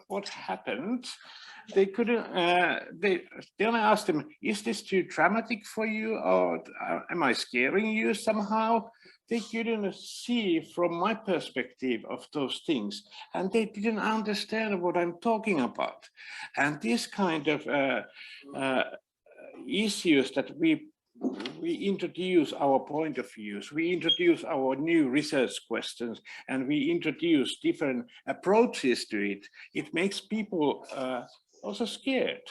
what happened? They couldn't, then I asked them, is this too dramatic for you, or am I scaring you somehow? They couldn't see from my perspective of those things, and they didn't understand what I'm talking about. And this kind of issues that we introduce our point of views, we introduce our new research questions, and we introduce different approaches to it. It makes people also scared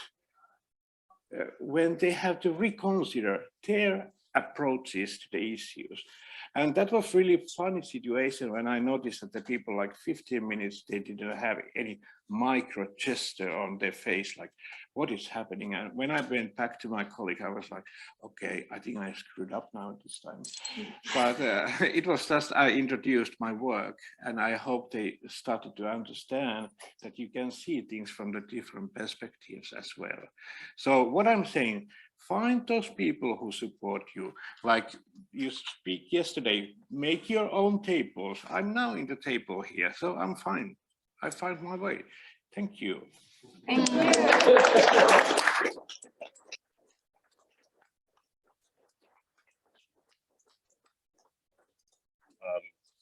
when they have to reconsider their approaches to the issues. And that was really a funny situation when I noticed that the people, like 15 minutes, they didn't have any micro gesture on their face, like, what is happening? And when I went back to my colleague, I was like, okay, I think I screwed up now this time. But it was just, I introduced my work, and I hope they started to understand that you can see things from the different perspectives as well. So what I'm saying, find those people who support you. Like you speak yesterday, make your own tables. I'm now in the table here, so I'm fine. I find my way. Thank you. Thank you.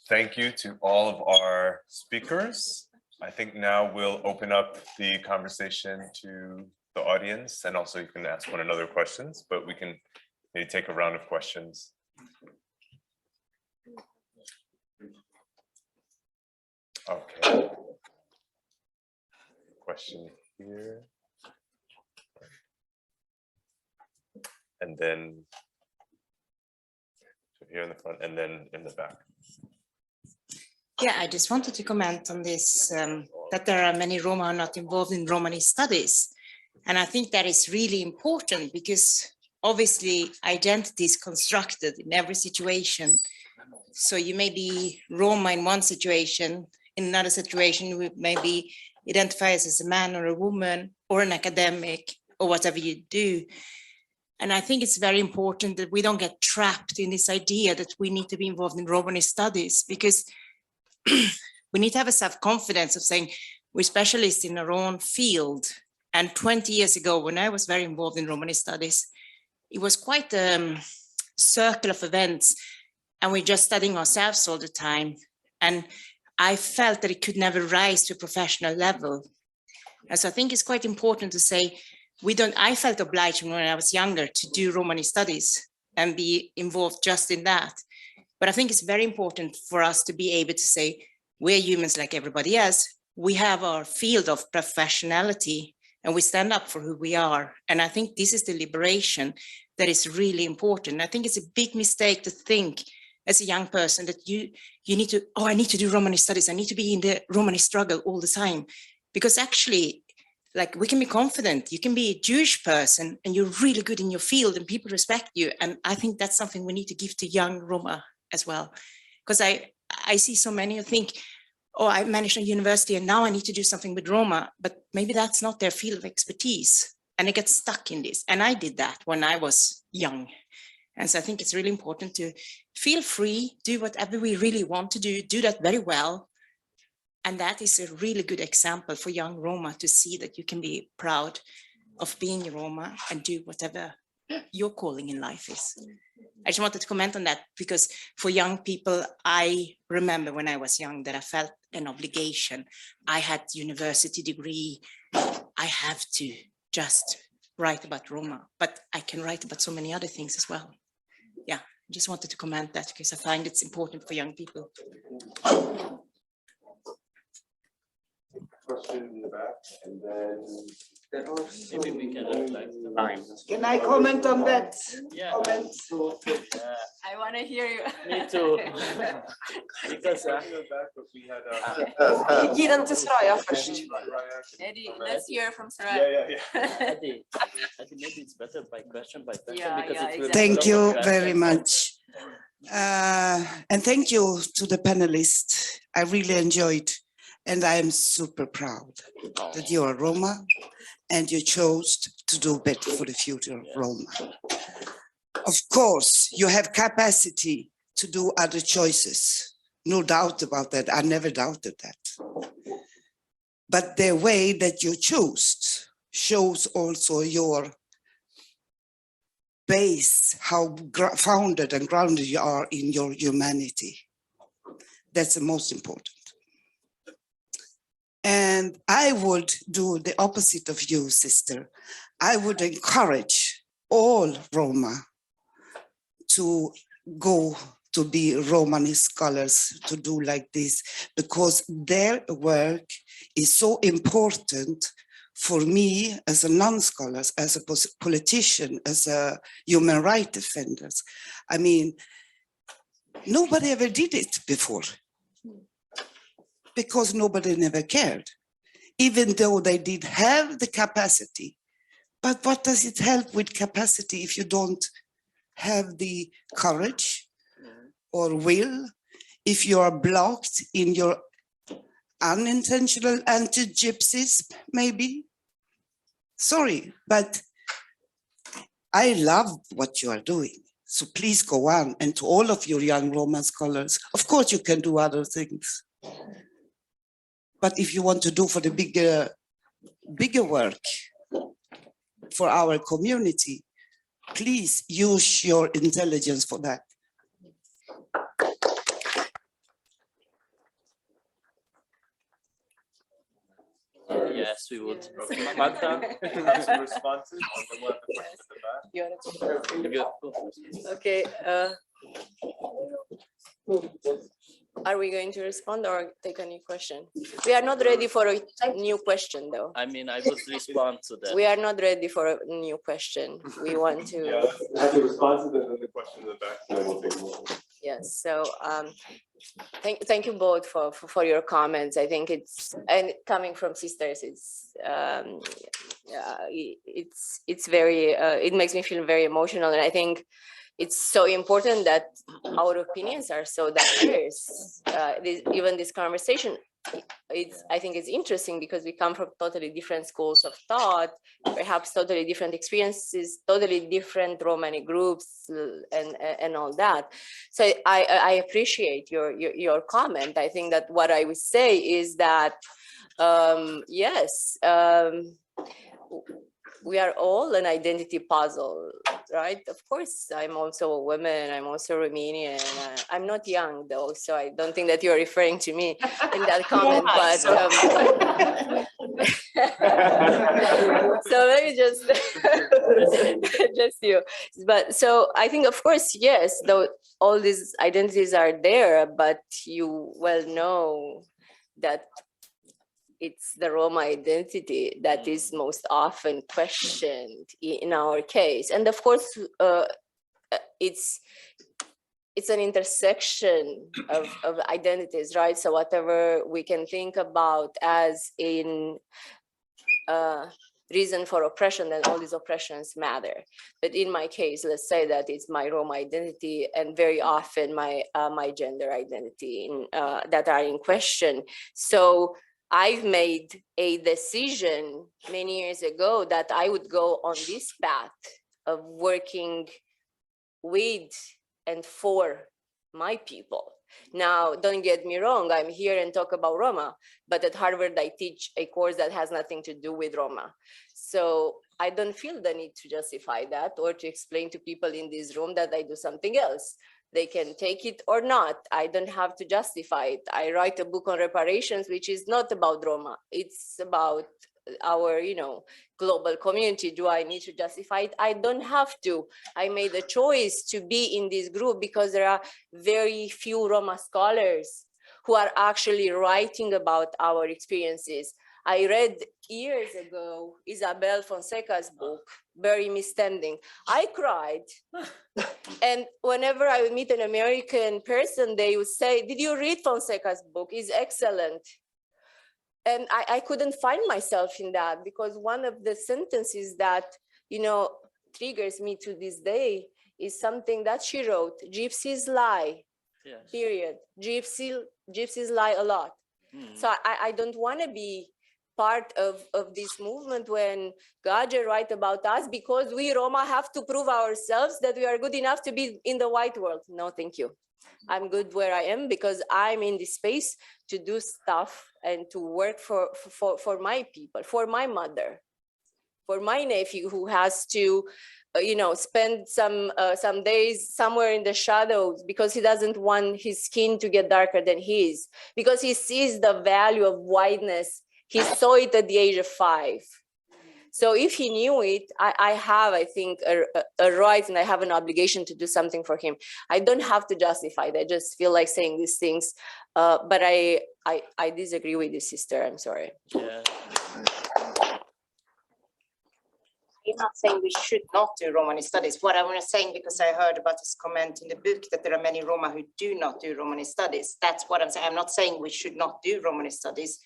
Thank you to all of our speakers. I think now we'll open up the conversation to the audience, and also you can ask one another questions, but we can maybe take a round of questions. Okay. Question here. and then here in the front, and then in the back. Yeah, I just wanted to comment on this, that there are many Roma who are not involved in Romani studies. And I think that is really important because obviously identity is constructed in every situation. So you may be Roma in one situation, in another situation you may be identified as a man or a woman or an academic or whatever you do. And I think it's very important that we don't get trapped in this idea that we need to be involved in Romani studies, because we need to have a self-confidence of saying we're specialists in our own field. And 20 years ago, when I was very involved in Romani studies, it was quite a circle of events and we're just studying ourselves all the time. And I felt that it could never rise to a professional level. And so I think it's quite important to say, I felt obliged when I was younger to do Romani studies and be involved just in that. But I think it's very important for us to be able to say, we're humans like everybody else. We have our field of professionality and we stand up for who we are. And I think this is the liberation that is really important. I think it's a big mistake to think as a young person that you need to, I need to do Romani studies. I need to be in the Romani struggle all the time. Because actually, like, we can be confident. You can be a Jewish person and you're really good in your field and people respect you. And I think that's something we need to give to young Roma as well. Because I see so many who think, oh, I managed a university and now I need to do something with Roma, but maybe that's not their field of expertise. And they get stuck in this. And I did that when I was young. And so I think it's really important to feel free, do whatever we really want to do that very well. And that is a really good example for young Roma to see that you can be proud of being a Roma and do whatever your calling in life is. I just wanted to comment on that because for young people, I remember when I was young that I felt an obligation. I had university degree. I have to just write about Roma, but I can write about so many other things as well. Yeah, I just wanted to comment that because I find it's important for young people. Question in the back, and then Maybe we can reflect the time. Can I comment on that? Yeah. Comment. I want to hear you. Me too. Because Ge den till Soraya först. Eddie, let's hear from Sarah. Eddie, maybe it's better by question because Yeah, it will exactly. Thank be a lot you of very questions. much. And thank you to the panelists. I really enjoyed, and I am super proud that you are Roma and you chose to do better for the future of Roma. Of course, you have capacity to do other choices. No doubt about that. I never doubted that. But the way that you choose shows also your base, how founded and grounded you are in your humanity. That's the most important. And I would do the opposite of you, sister. I would encourage all Roma to go to be Romani scholars, to do like this, because their work is so important for me as a non-scholar, as a politician, as a human rights defender. I mean, nobody ever did it before because nobody never cared, even though they did have the capacity. But what does it help with capacity if you don't have the courage or will, if you are blocked in your unintentional anti-gypsies, maybe? Sorry, but I love what you are doing. So please go on. And to all of your young Roman scholars, of course you can do other things. But if you want to do for the bigger work for our community, please use your intelligence for that. Yes, we would. Marta, some responses, and then we'll have the questions in the back. if you go first. Okay. Are we going to respond or take a new question? We are not ready for a new question, though. I mean, I would respond to that. We are not ready for a new question. We want to. Yeah, have the responses and then the question in the back, and then we'll take more. Yes. So thank you both for your comments. I think it's, and coming from sisters, it's very it makes me feel very emotional, and I think it's so important that our opinions are so diverse. Even this conversation, I think it's interesting because we come from totally different schools of thought, perhaps totally different experiences, totally different Romani groups, and all that. So I appreciate your comment. I think that what I would say is that yes. We are all an identity puzzle, right? Of course, I'm also a woman, I'm also Romanian. I'm not young though, so I don't think that you're referring to me in that comment, but so maybe just, just you. But so I think, of course, yes, though all these identities are there, but you well know that it's the Roma identity that is most often questioned in our case. And of course, it's an intersection of identities, right? So whatever we can think about as in reason for oppression, then all these oppressions matter. But in my case, let's say that it's my Roma identity and very often my gender identity that are in question. So I've made a decision many years ago that I would go on this path of working with and for my people. Now, don't get me wrong, I'm here and talk about Roma, but at Harvard, I teach a course that has nothing to do with Roma. So I don't feel the need to justify that or to explain to people in this room that I do something else. They can take it or not. I don't have to justify it. I write a book on reparations, which is not about Roma. It's about our, global community. Do I need to justify it? I don't have to. I made a choice to be in this group because there are very few Roma scholars who are actually writing about our experiences. I read years ago Isabel Fonseca's book, Bury Me Standing. I cried. And whenever I would meet an American person, they would say, did you read Fonseca's book? It's excellent. And I couldn't find myself in that because one of the sentences that, triggers me to this day is something that she wrote, gypsies lie, yes. Period. Gypsies lie a lot. So I don't want to be part of this movement when Gaja write about us because we Roma have to prove ourselves that we are good enough to be in the white world. No, thank you. I'm good where I am because I'm in this space to do stuff and to work for my people, for my mother, for my nephew who has to, spend some days somewhere in the shadows because he doesn't want his skin to get darker than his, because he sees the value of whiteness. He saw it at the age of 5. So if he knew it, I have, I think, a right and I have an obligation to do something for him. I don't have to justify it. I just feel like saying these things. But I disagree with you, sister. I'm sorry. Yeah. I'm not saying we should not do Romani studies. What I was saying, because I heard about this comment in the book that there are many Roma who do not do Romani studies. That's what I'm saying. I'm not saying we should not do Romani studies.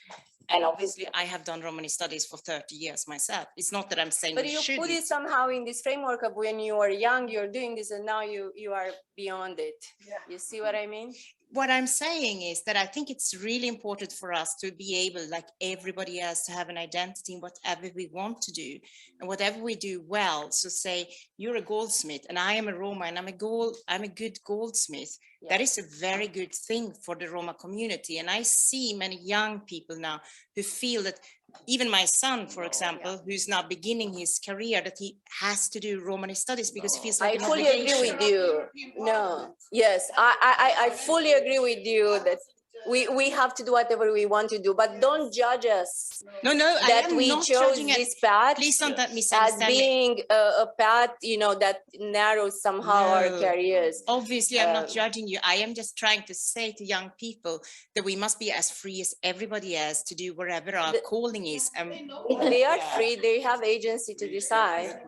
And obviously, I have done Romani studies for 30 years myself. It's not that I'm saying but we you shouldn't. Put it somehow in this framework of when you are young, you're doing this, and now you are beyond it. Yeah. You see what I mean? What I'm saying is that I think it's really important for us to be able, like everybody else, to have an identity in whatever we want to do and whatever we do well. So say you're a goldsmith and I am a Roma and I'm a good goldsmith. Yeah. That is a very good thing for the Roma community. And I see many young people now who feel that, even my son, for example, who's now beginning his career, that he has to do Romani studies because he feels like I fully agree with you. No, yes, I fully agree with you that we have to do whatever we want to do, but don't judge us No, I that am we not chose judging it. this path Please don't as misunderstand me. being a path, you know, that narrows somehow our No. careers. Obviously, I'm not Um, judging you. I am just trying to say to young people that we must be as free as everybody else to do whatever our calling is. They are free, they have agency to decide.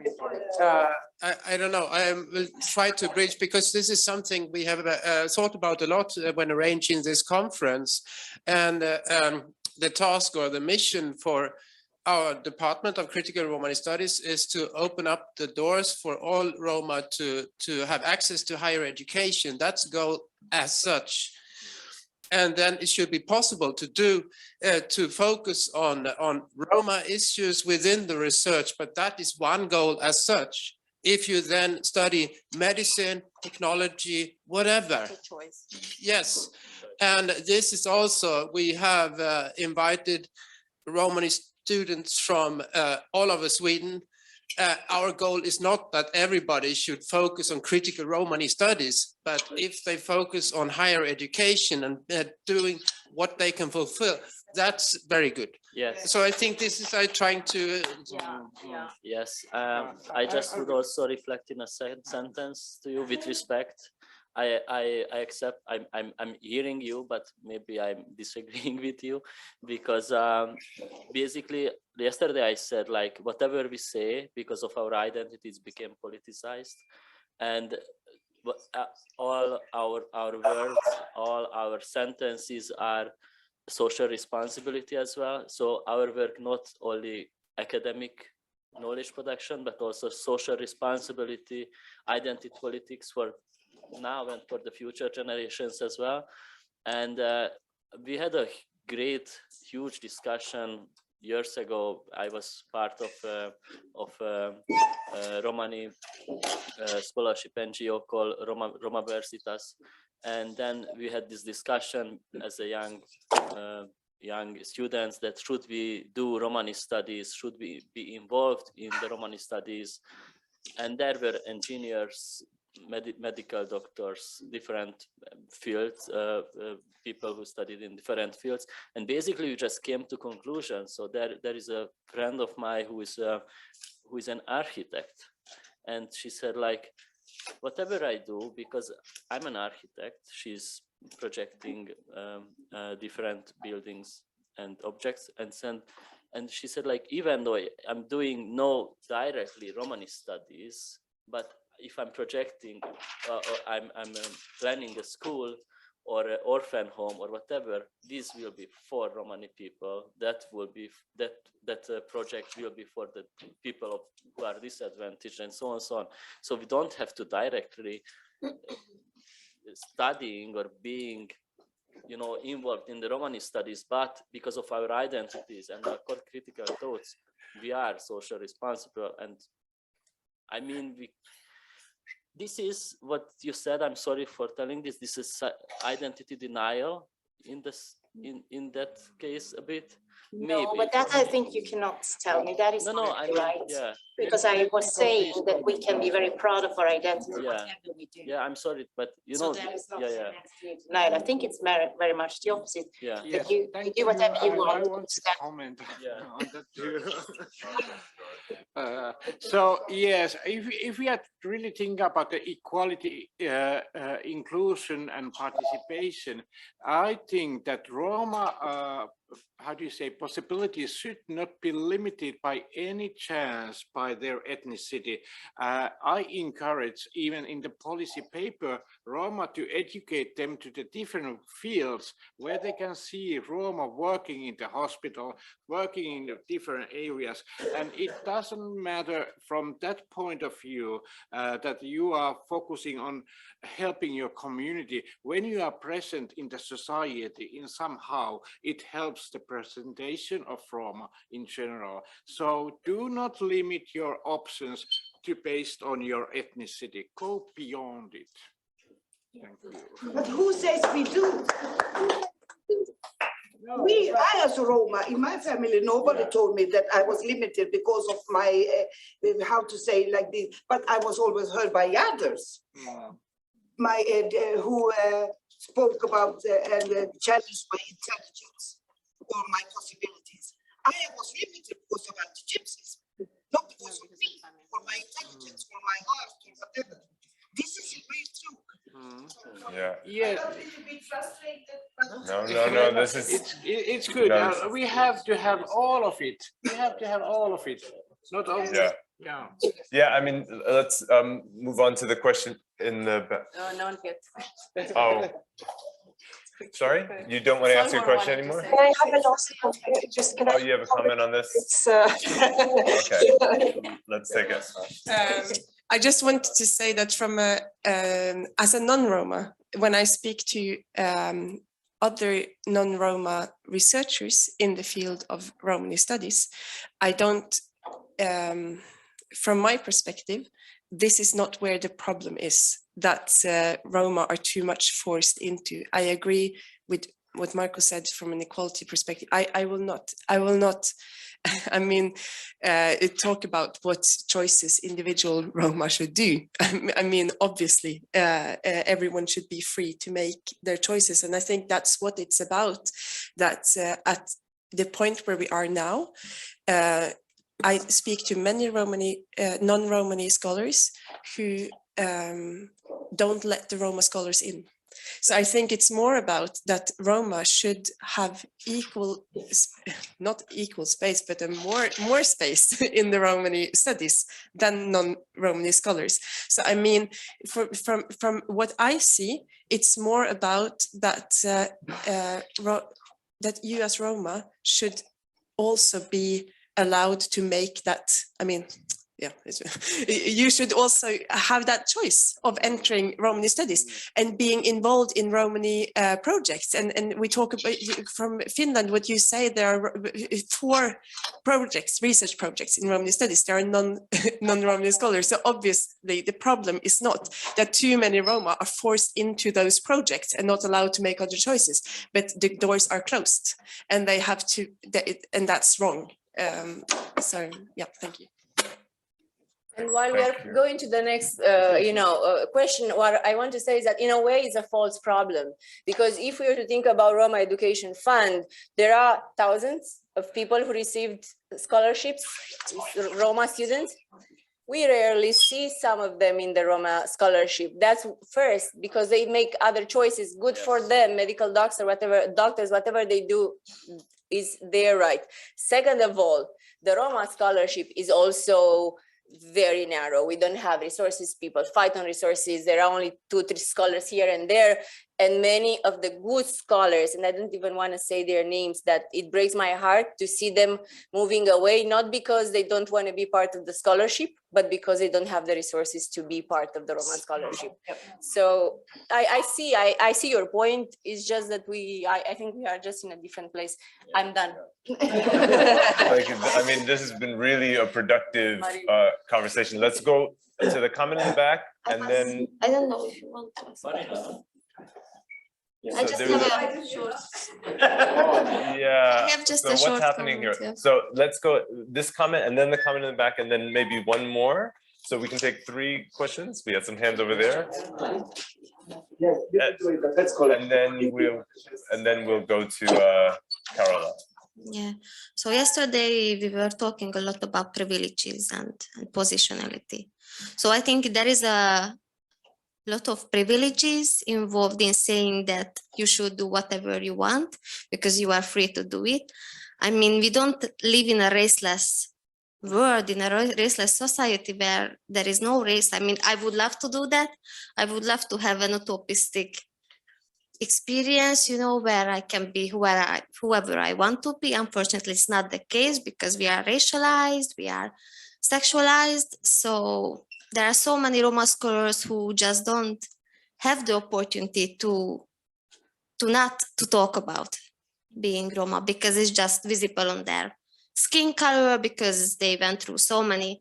I don't know. I will try to bridge because this is something we have thought about a lot when arranging this conference, and the task or the mission for our Department of Critical Romani Studies is to open up the doors for all Roma to have access to higher education. That's the goal as such. And then it should be possible to do to focus on Roma issues within the research, but that is one goal as such. If you then study medicine, technology, whatever. Yes, and this is also, we have invited Romani students from all over Sweden. Our goal is not that everybody should focus on critical Romani studies, but if they focus on higher education and doing what they can fulfill, that's very good. Yes. So I think this is trying to. Yes. I just would also reflect in a second sentence to you with respect. I accept. I'm hearing you, but maybe I'm disagreeing with you because basically yesterday I said like whatever we say because of our identities became politicized, and all our words, all our sentences are social responsibility as well. So our work not only academic knowledge production, but also social responsibility, identity politics for now and for the future generations as well. And we had a great, huge discussion years ago. I was part of Romani scholarship NGO called Roma Versitas. And then we had this discussion as a young students that should we do Romani studies, should we be involved in the Romani studies? And there were engineers, medical doctors, different fields, people who studied in different fields. And basically we just came to conclusions. So there is a friend of mine who is an architect. And she said like, whatever I do, because I'm an architect, she's projecting different buildings and objects, and she said like, even though I'm doing no directly Romani studies, but if I'm projecting, or I'm planning a school or an orphan home or whatever, this will be for Romani people. That will be that project will be for the people who are disadvantaged, and so on and so on. So we don't have to directly studying or being, you know, involved in the Romani studies, but because of our identities and our core critical thoughts, we are social responsible. And I mean, this is what you said. I'm sorry for telling this. This is identity denial in this, in that case a bit. No, Maybe. but that I think you cannot tell me. That is No, not I mean, right. yeah. Because I was saying that we can be very proud of our identity, Yeah. whatever we do. Yeah, I'm sorry, but you So know, that is not yeah. denial. I think it's very much the opposite. Yeah. That you do whatever you want. I want to comment Yeah. on that too. So yes, if we are really thinking about the equality, inclusion and participation, I think that Roma, how do you say, possibilities should not be limited by any chance by their ethnicity. I encourage, even in the policy paper, Roma to educate them to the different fields where they can see Roma working in the hospital, working in the different areas. And it doesn't matter from that point of view that you are focusing on helping your community. When you are present in the society in somehow, it helps the presentation of Roma in general. So do not limit your options to based on your ethnicity. Go beyond it. Thank you. But who says we do? I as a Roma, in my family, nobody told me that I was limited because of my, how to say like this, but I was always heard by others. My, who spoke about and challenged my intelligence or my possibilities. I was limited because of anti-gypsyism, not because of me or my intelligence or my art or whatever. This is a real truth. Yeah. Yeah. I'm a little bit frustrated. No, this is. It's good. No, this is- We have to have all of it. We have to have all of it. Not only. Yeah. Yeah. Yeah, I mean, let's move on to the question in the back. No, not yet. Oh, sorry, you don't want to ask your question anymore? Can I have a last comment? Just can Oh, I you have a comment on this? It's, Okay, let's take it. I just wanted to say that from a as a non-Roma, when I speak to other non-Roma researchers in the field of Romani studies, I don't, from my perspective, this is not where the problem is, that Roma are too much forced into. I agree with what Marko said from an equality perspective. I will not, I mean, talk about what choices individual Roma should do. I mean, obviously, everyone should be free to make their choices. And I think that's what it's about, that at the point where we are now, I speak to many non-Romani scholars who don't let the Roma scholars in. So I think it's more about that Roma should have equal, not equal space, but a more space in the Romani studies than non-Romani scholars. So I mean, from what I see, it's more about that that you as Roma should also be allowed to make that, I mean, yeah, you should also have that choice of entering Romani studies and being involved in Romani projects. And we talk about from Finland, what you say, there are 4 projects, research projects in Romani studies. There are non-Romani scholars. So obviously the problem is not that too many Roma are forced into those projects and not allowed to make other choices, but the doors are closed and they have to, and that's wrong. So yeah, thank you. And while we're going to the next, question, what I want to say is that in a way it's a false problem, because if we were to think about Roma Education Fund, there are thousands of people who received scholarships, Roma students. We rarely see some of them in the Roma scholarship. That's first, because they make other choices, good for them, medical doctors, whatever they do is their right. Second of all, the Roma scholarship is also very narrow. We don't have resources. People fight on resources. There are only 2-3 scholars here and there, and many of the good scholars, and I don't even want to say their names, that it breaks my heart to see them moving away, not because they don't want to be part of the scholarship, but because they don't have the resources to be part of the Roma scholarship. So I see your point. It's just that I think we are just in a different place. I'm done. I mean, this has been really a productive conversation. Let's go to the comment in the back, and then I don't know if you want to. So I just have a short. Yeah. I have just so a what's short happening comment, here? yeah. So let's go this comment and then the comment in the back and then maybe one more. So we can take 3 questions. We have some hands over there. And then we'll go to Karola. Yeah. So yesterday we were talking a lot about privileges and positionality. So I think there is a lot of privileges involved in saying that you should do whatever you want because you are free to do it. I mean, we don't live in a raceless world, in a raceless society where there is no race. I mean, I would love to do that. I would love to have an utopistic experience, you know, where I can be whoever I want to be. Unfortunately, it's not the case because we are racialized, we are sexualized. So there are so many Roma scholars who just don't have the opportunity to not to talk about being Roma because it's just visible on their skin color, because they went through so many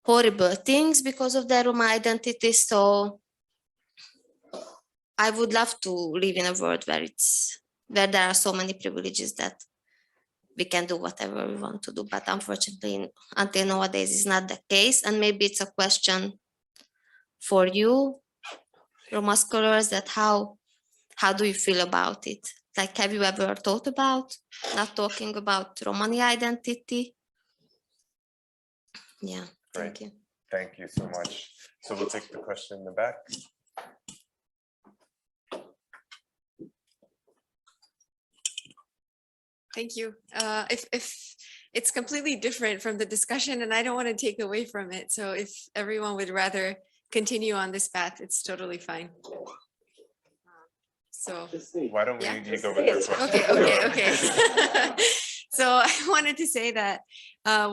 horrible things because of their Roma identity. So I would love to live in a world where there are so many privileges that we can do whatever we want to do. But unfortunately, until nowadays, it's not the case. And maybe it's a question for you, Roma scholars, that how how do you feel about it? Like, have you ever thought about not talking about Romani identity? Yeah, thank you. Thank you so much. So we'll take the question in the back. Thank you. If it's completely different from the discussion and I don't want to take away from it. So if everyone would rather continue on this path, it's totally fine. So why don't yeah. you go with your question? Okay. So I wanted to say that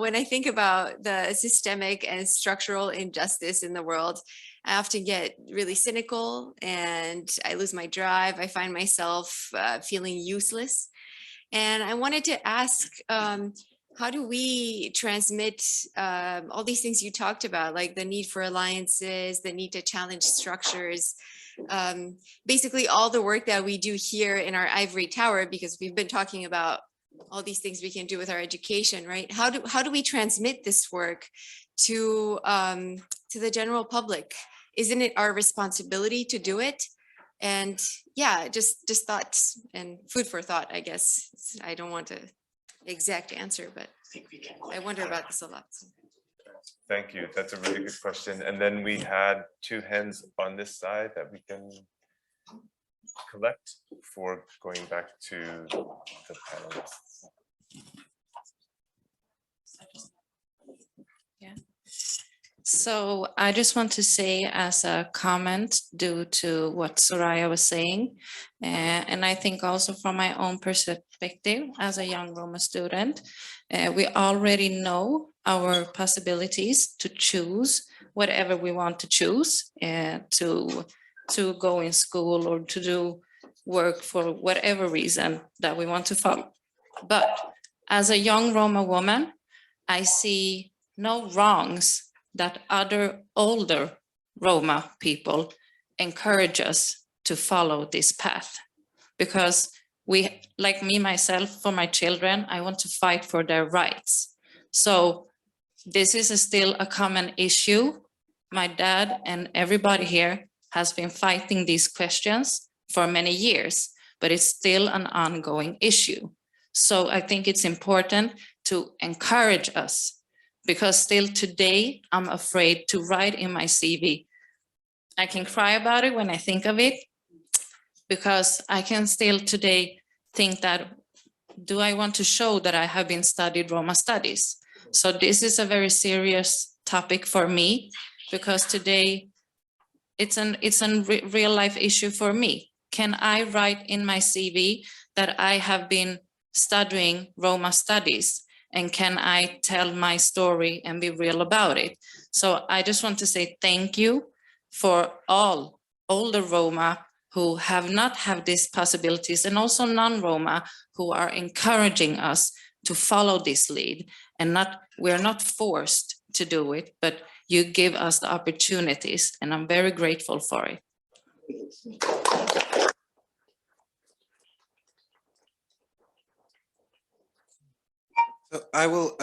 when I think about the systemic and structural injustice in the world, I often get really cynical and I lose my drive. I find myself feeling useless. And I wanted to ask, how do we transmit all these things you talked about, like the need for alliances, the need to challenge structures, basically all the work that we do here in our ivory tower, because we've been talking about all these things we can do with our education, right? How do we transmit this work to the general public? Isn't it our responsibility to do it? And yeah, just thoughts and food for thought, I guess. I don't want an exact answer, but I wonder about this a lot. Thank you. That's a really good question. And then we had two hands on this side that we can collect before going back to the panelists. Yeah. So I just want to say as a comment due to what Soraya was saying, and I think also from my own perspective as a young Roma student, we already know our possibilities to choose whatever we want to choose, to go in school or to do work for whatever reason that we want to follow. But as a young Roma woman, I see no wrongs that other older Roma people encourage us to follow this path. Because we, like me, myself, for my children, I want to fight for their rights. So this is still a common issue. My dad and everybody here has been fighting these questions for many years, but it's still an ongoing issue. So I think it's important to encourage us, because still today, I'm afraid to write in my CV. I can cry about it when I think of it, because I can still today think that, do I want to show that I have been studied Roma studies? So this is a very serious topic for me, because today it's a real life issue for me. Can I write in my CV that I have been studying Roma studies? And can I tell my story and be real about it? So I just want to say thank you for all older Roma who have not had these possibilities, and also non-Roma who are encouraging us to follow this lead. And we're not forced to do it, but you give us the opportunities, and I'm very grateful for it. So I will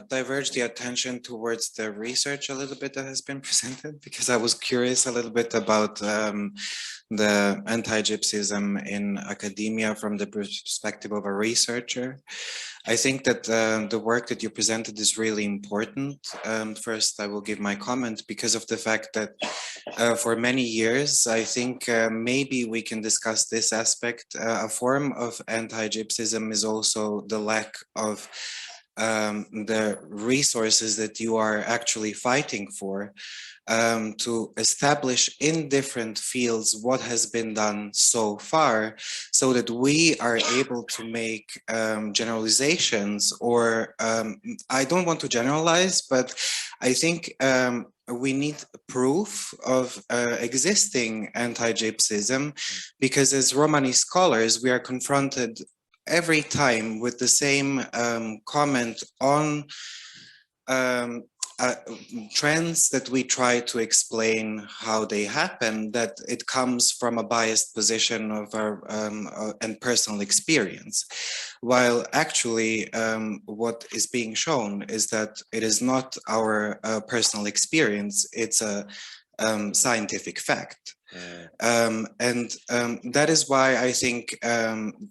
diverge the attention towards the research a little bit that has been presented, because I was curious a little bit about the anti-gypsyism in academia from the perspective of a researcher. I think that the work that you presented is really important. First, I will give my comment because of the fact that for many years, I think maybe we can discuss this aspect. A form of anti-gypsyism is also the lack of the resources that you are actually fighting for, to establish in different fields what has been done so far, so that we are able to make generalizations, or I don't want to generalize, but I think we need proof of existing anti-gypsyism, because as Romani scholars, we are confronted every time with the same comment on trends that we try to explain how they happen, that it comes from a biased position of our and personal experience, while actually what is being shown is that it is not our personal experience, it's a scientific fact. That is why I think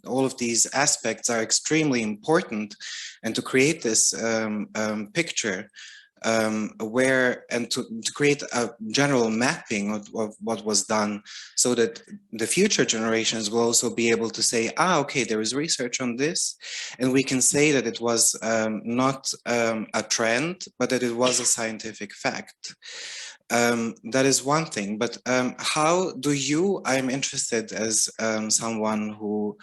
all of these aspects are extremely important, and to create this picture to create a general mapping of what was done, so that the future generations will also be able to say, okay, there is research on this, and we can say that it was not a trend, but that it was a scientific fact. That is one thing, but how do you, I'm interested as someone who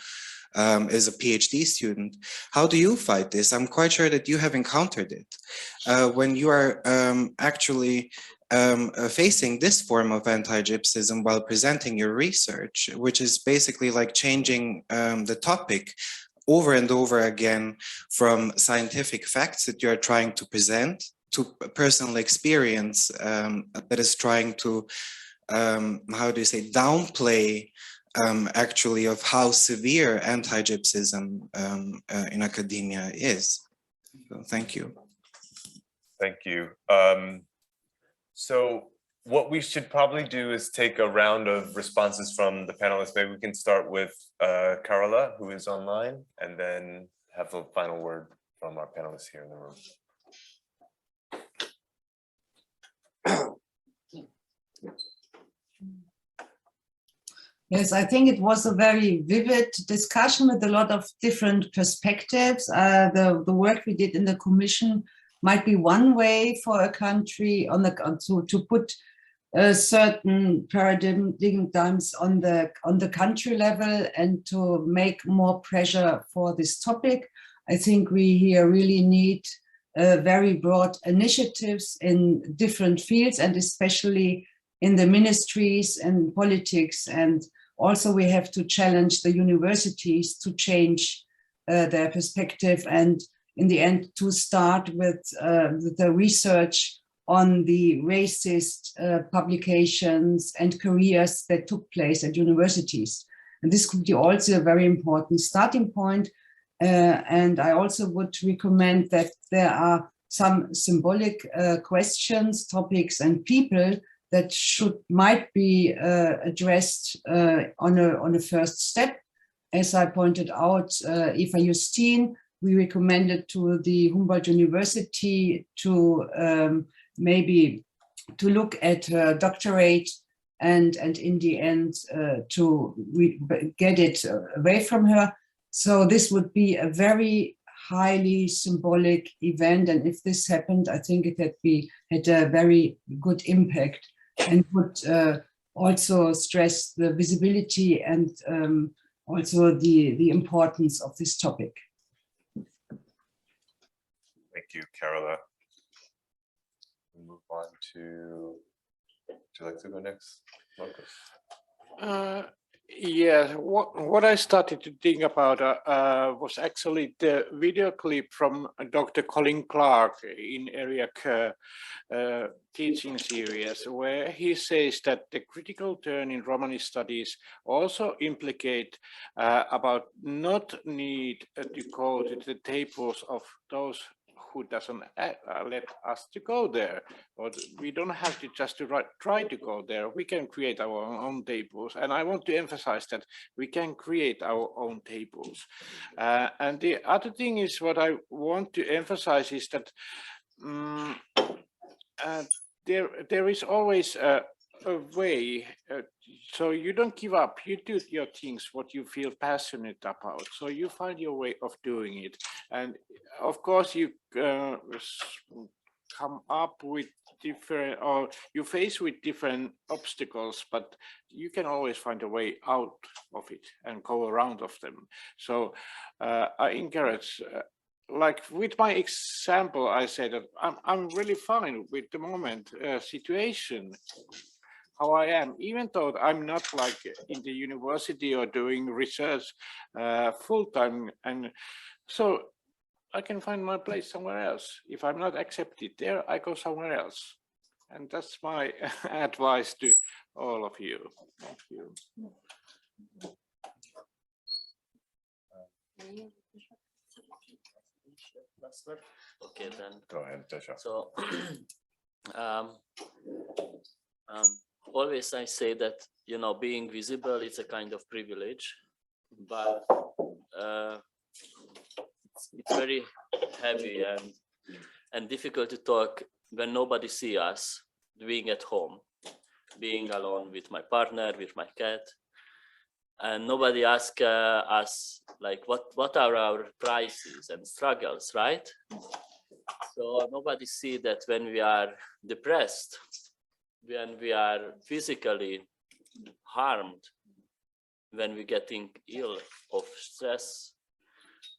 is a PhD student, how do you fight this? I'm quite sure that you have encountered it when you are actually facing this form of anti-gypsyism while presenting your research, which is basically like changing the topic over and over again from scientific facts that you're trying to present to personal experience that is trying to, how do you say, downplay actually of how severe anti-gypsyism in academia is. So, thank you. Thank you. So what we should probably do is take a round of responses from the panelists. Maybe we can start with Karola, who is online, and then have a final word from our panelists here in the room. Yes, I think it was a very vivid discussion with a lot of different perspectives. The work we did in the commission might be one way for a country to put certain paradigms on the country level and to make more pressure for this topic. I think we here really need very broad initiatives in different fields, and especially in the ministries and politics. And also we have to challenge the universities to change their perspective, and in the end to start with the research on the racist publications and careers that took place at universities. And this could be also a very important starting point. And I also would recommend that there are some symbolic questions, topics, and people that might be addressed on a first step. As I pointed out, Eva Justine, we recommended to the Humboldt University to maybe to look at her doctorate and in the end to get it away from her. So this would be a very highly symbolic event, and if this happened, I think it had a very good impact, and would also stress the visibility and also the importance of this topic. Thank you, Karola. We'll move on to, would you like to go next, Marko? Yeah, what I started to think about was actually the video clip from Dr. Colin Clark in ERIAC teaching series, where he says that the critical turn in Romani studies also implicate about not need to go to the tables of those who doesn't let us to go there, or we don't have to just try to go there. We can create our own tables, and I want to emphasize that we can create our own tables. And the other thing is, what I want to emphasize is that there is always a way, so you don't give up, you do your things, what you feel passionate about, so you find your way of doing it. And of course you come up with different, or you face with different obstacles, but you can always find a way out of it and go around of them. So I encourage, like with my example, I say that I'm really fine with the moment situation, how I am, even though I'm not like in the university or doing research full-time. And so I can find my place somewhere else. If I'm not accepted there, I go somewhere else. And that's my advice to all of you. Thank you. Okay, then. Go ahead, Dezso. So always I say that you know, being visible, it's a kind of privilege, but it's very heavy and difficult to talk when nobody sees us, being at home, being alone with my partner, with my cat, and nobody asks us like what are our crises and struggles, right? So nobody sees that when we are depressed, when we are physically harmed, when we're getting ill of stress,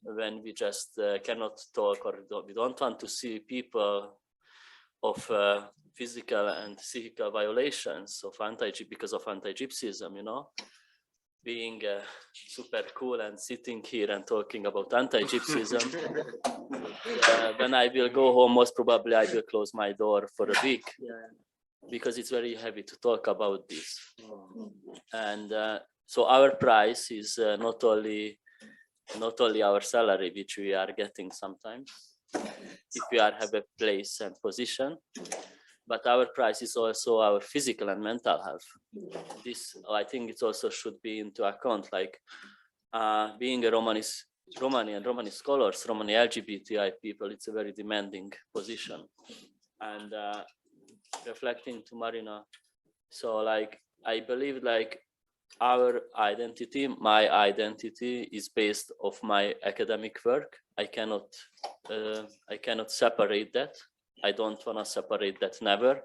when we just cannot talk or we don't want to see people of physical and psychical violations of because of anti-gypsyism, you know, being super cool and sitting here and talking about anti-gypsyism. When I will go home, most probably I will close my door for a week, because it's very heavy to talk about this. And so our price is not only our salary, which we are getting sometimes, if we have a place and position, but our price is also our physical and mental health. This, I think, it also should be into account, like being a Romani and Romani scholars, Romani LGBTI people, it's a very demanding position. And reflecting to Marina, so like I believe like our identity, my identity is based of my academic work. I cannot separate that. I don't want to separate that, never,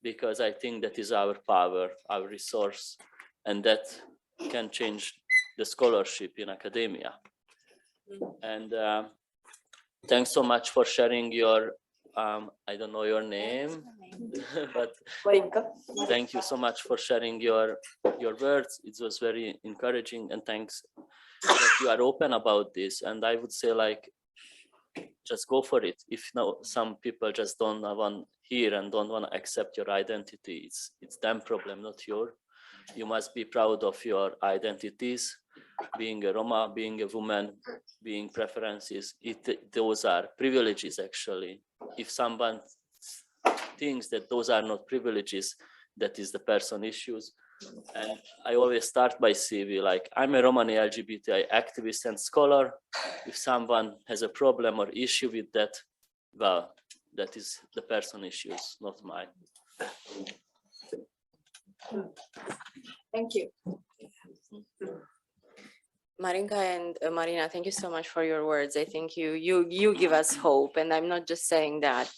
because I think that is our power, our resource, and that can change the scholarship in academia. And thanks so much for sharing your, I don't know your name, but thank you so much for sharing your words. It was very encouraging, and thanks that you are open about this. And I would say, like, just go for it. If no, some people just don't want to hear and don't want to accept your identity, it's them problem, not your. You must be proud of your identities, being a Roma, being a woman, being preferences. Those are privileges, actually. If someone thinks that those are not privileges, that is the person issues. And I always start by CV, like, I'm a Romani LGBTI activist and scholar. If someone has a problem or issue with that, well, that is the person issues, not mine. Thank you. Marinka and Marina, thank you so much for your words. I think you give us hope, and I'm not just saying that.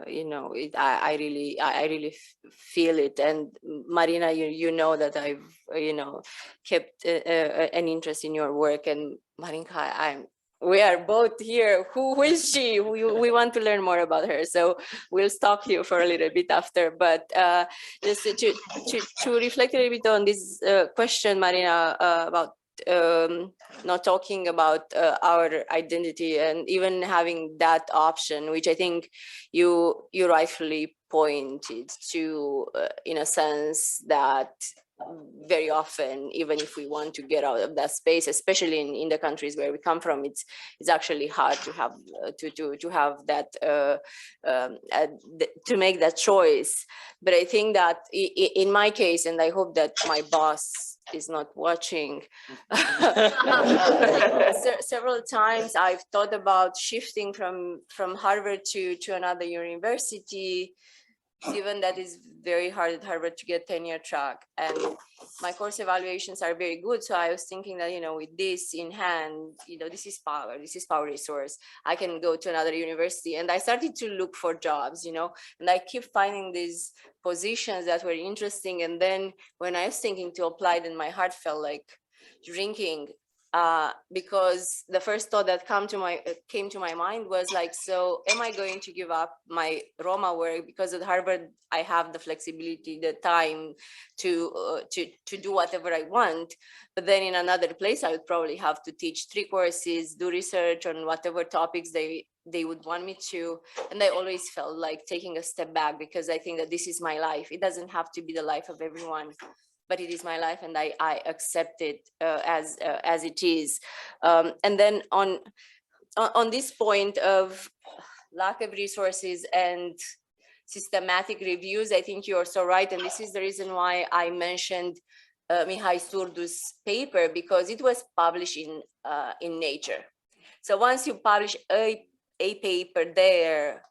You know, I really feel it. And Marina, you know that I've kept an interest in your work, and Marinka, we are both here. Who is she? We want to learn more about her. So we'll stop you for a little bit after. But just to reflect a little bit on this question, Marina, about not talking about our identity and even having that option, which I think you rightfully pointed to, in a sense that very often, even if we want to get out of that space, especially in the countries where we come from, it's actually hard to have to have that to make that choice. But I think that in my case, and I hope that my boss is not watching, several times I've thought about shifting from Harvard to another university, given that it's very hard at Harvard to get tenure track, and my course evaluations are very good. So I was thinking that, with this in hand, this is power resource. I can go to another university, and I started to look for jobs, and I keep finding these positions that were interesting. And then when I was thinking to apply, then my heart felt like drinking. Because the first thought that came to my mind was like, so am I going to give up my Roma work because at Harvard I have the flexibility, the time to do whatever I want, but then in another place I would probably have to teach 3 courses, do research on whatever topics they would want me to. And I always felt like taking a step back, because I think that this is my life. It doesn't have to be the life of everyone, but it is my life, and I accept it as it is. And then on this point of lack of resources and systematic reviews. I think you're so right, and this is the reason why I mentioned Mihai Surdu's paper, because it was published in Nature. So once you publish a paper there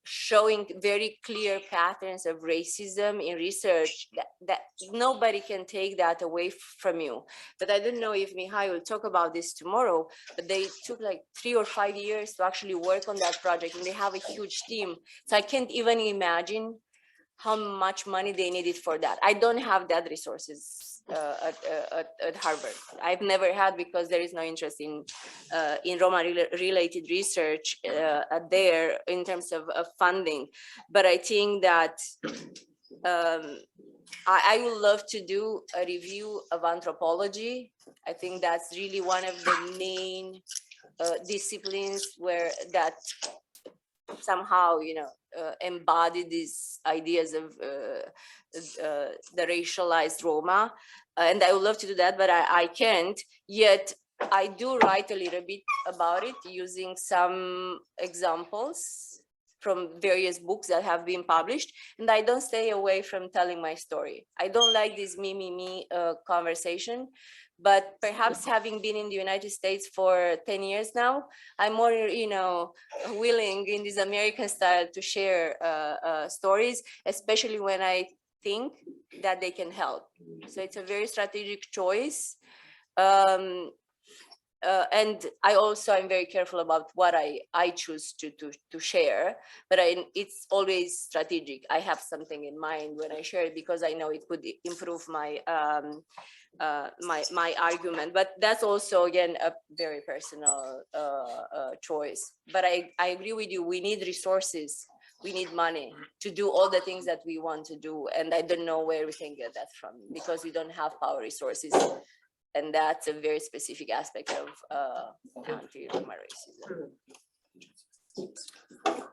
showing very clear patterns of racism in research, that nobody can take that away from you. But I don't know if Mihai will talk about this tomorrow, but they took like 3 or 5 years to actually work on that project, and they have a huge team. So I can't even imagine how much money they needed for that. I don't have that resources at Harvard. I've never had, because there is no interest in Roma related research there in terms of funding. But I think that I would love to do a review of anthropology. I think that's really one of the main disciplines where that somehow, embody these ideas of the racialized Roma. And I would love to do that, but I can't. Yet I do write a little bit about it using some examples from various books that have been published. And I don't stay away from telling my story. I don't like this me conversation. But perhaps having been in the United States for 10 years now, I'm more, willing in this American style to share stories, especially when I think that they can help. So it's a very strategic choice. And I also am very careful about what I choose to share, but it's always strategic. I have something in mind when I share it, because I know it could improve my my argument. But that's also, again, a very personal choice. But I agree with you. We need resources. We need money to do all the things that we want to do. And I don't know where we can get that from, because we don't have power resources. And that's a very specific aspect of anti-Roma racism.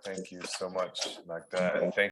Thank you so much, Magda. And thank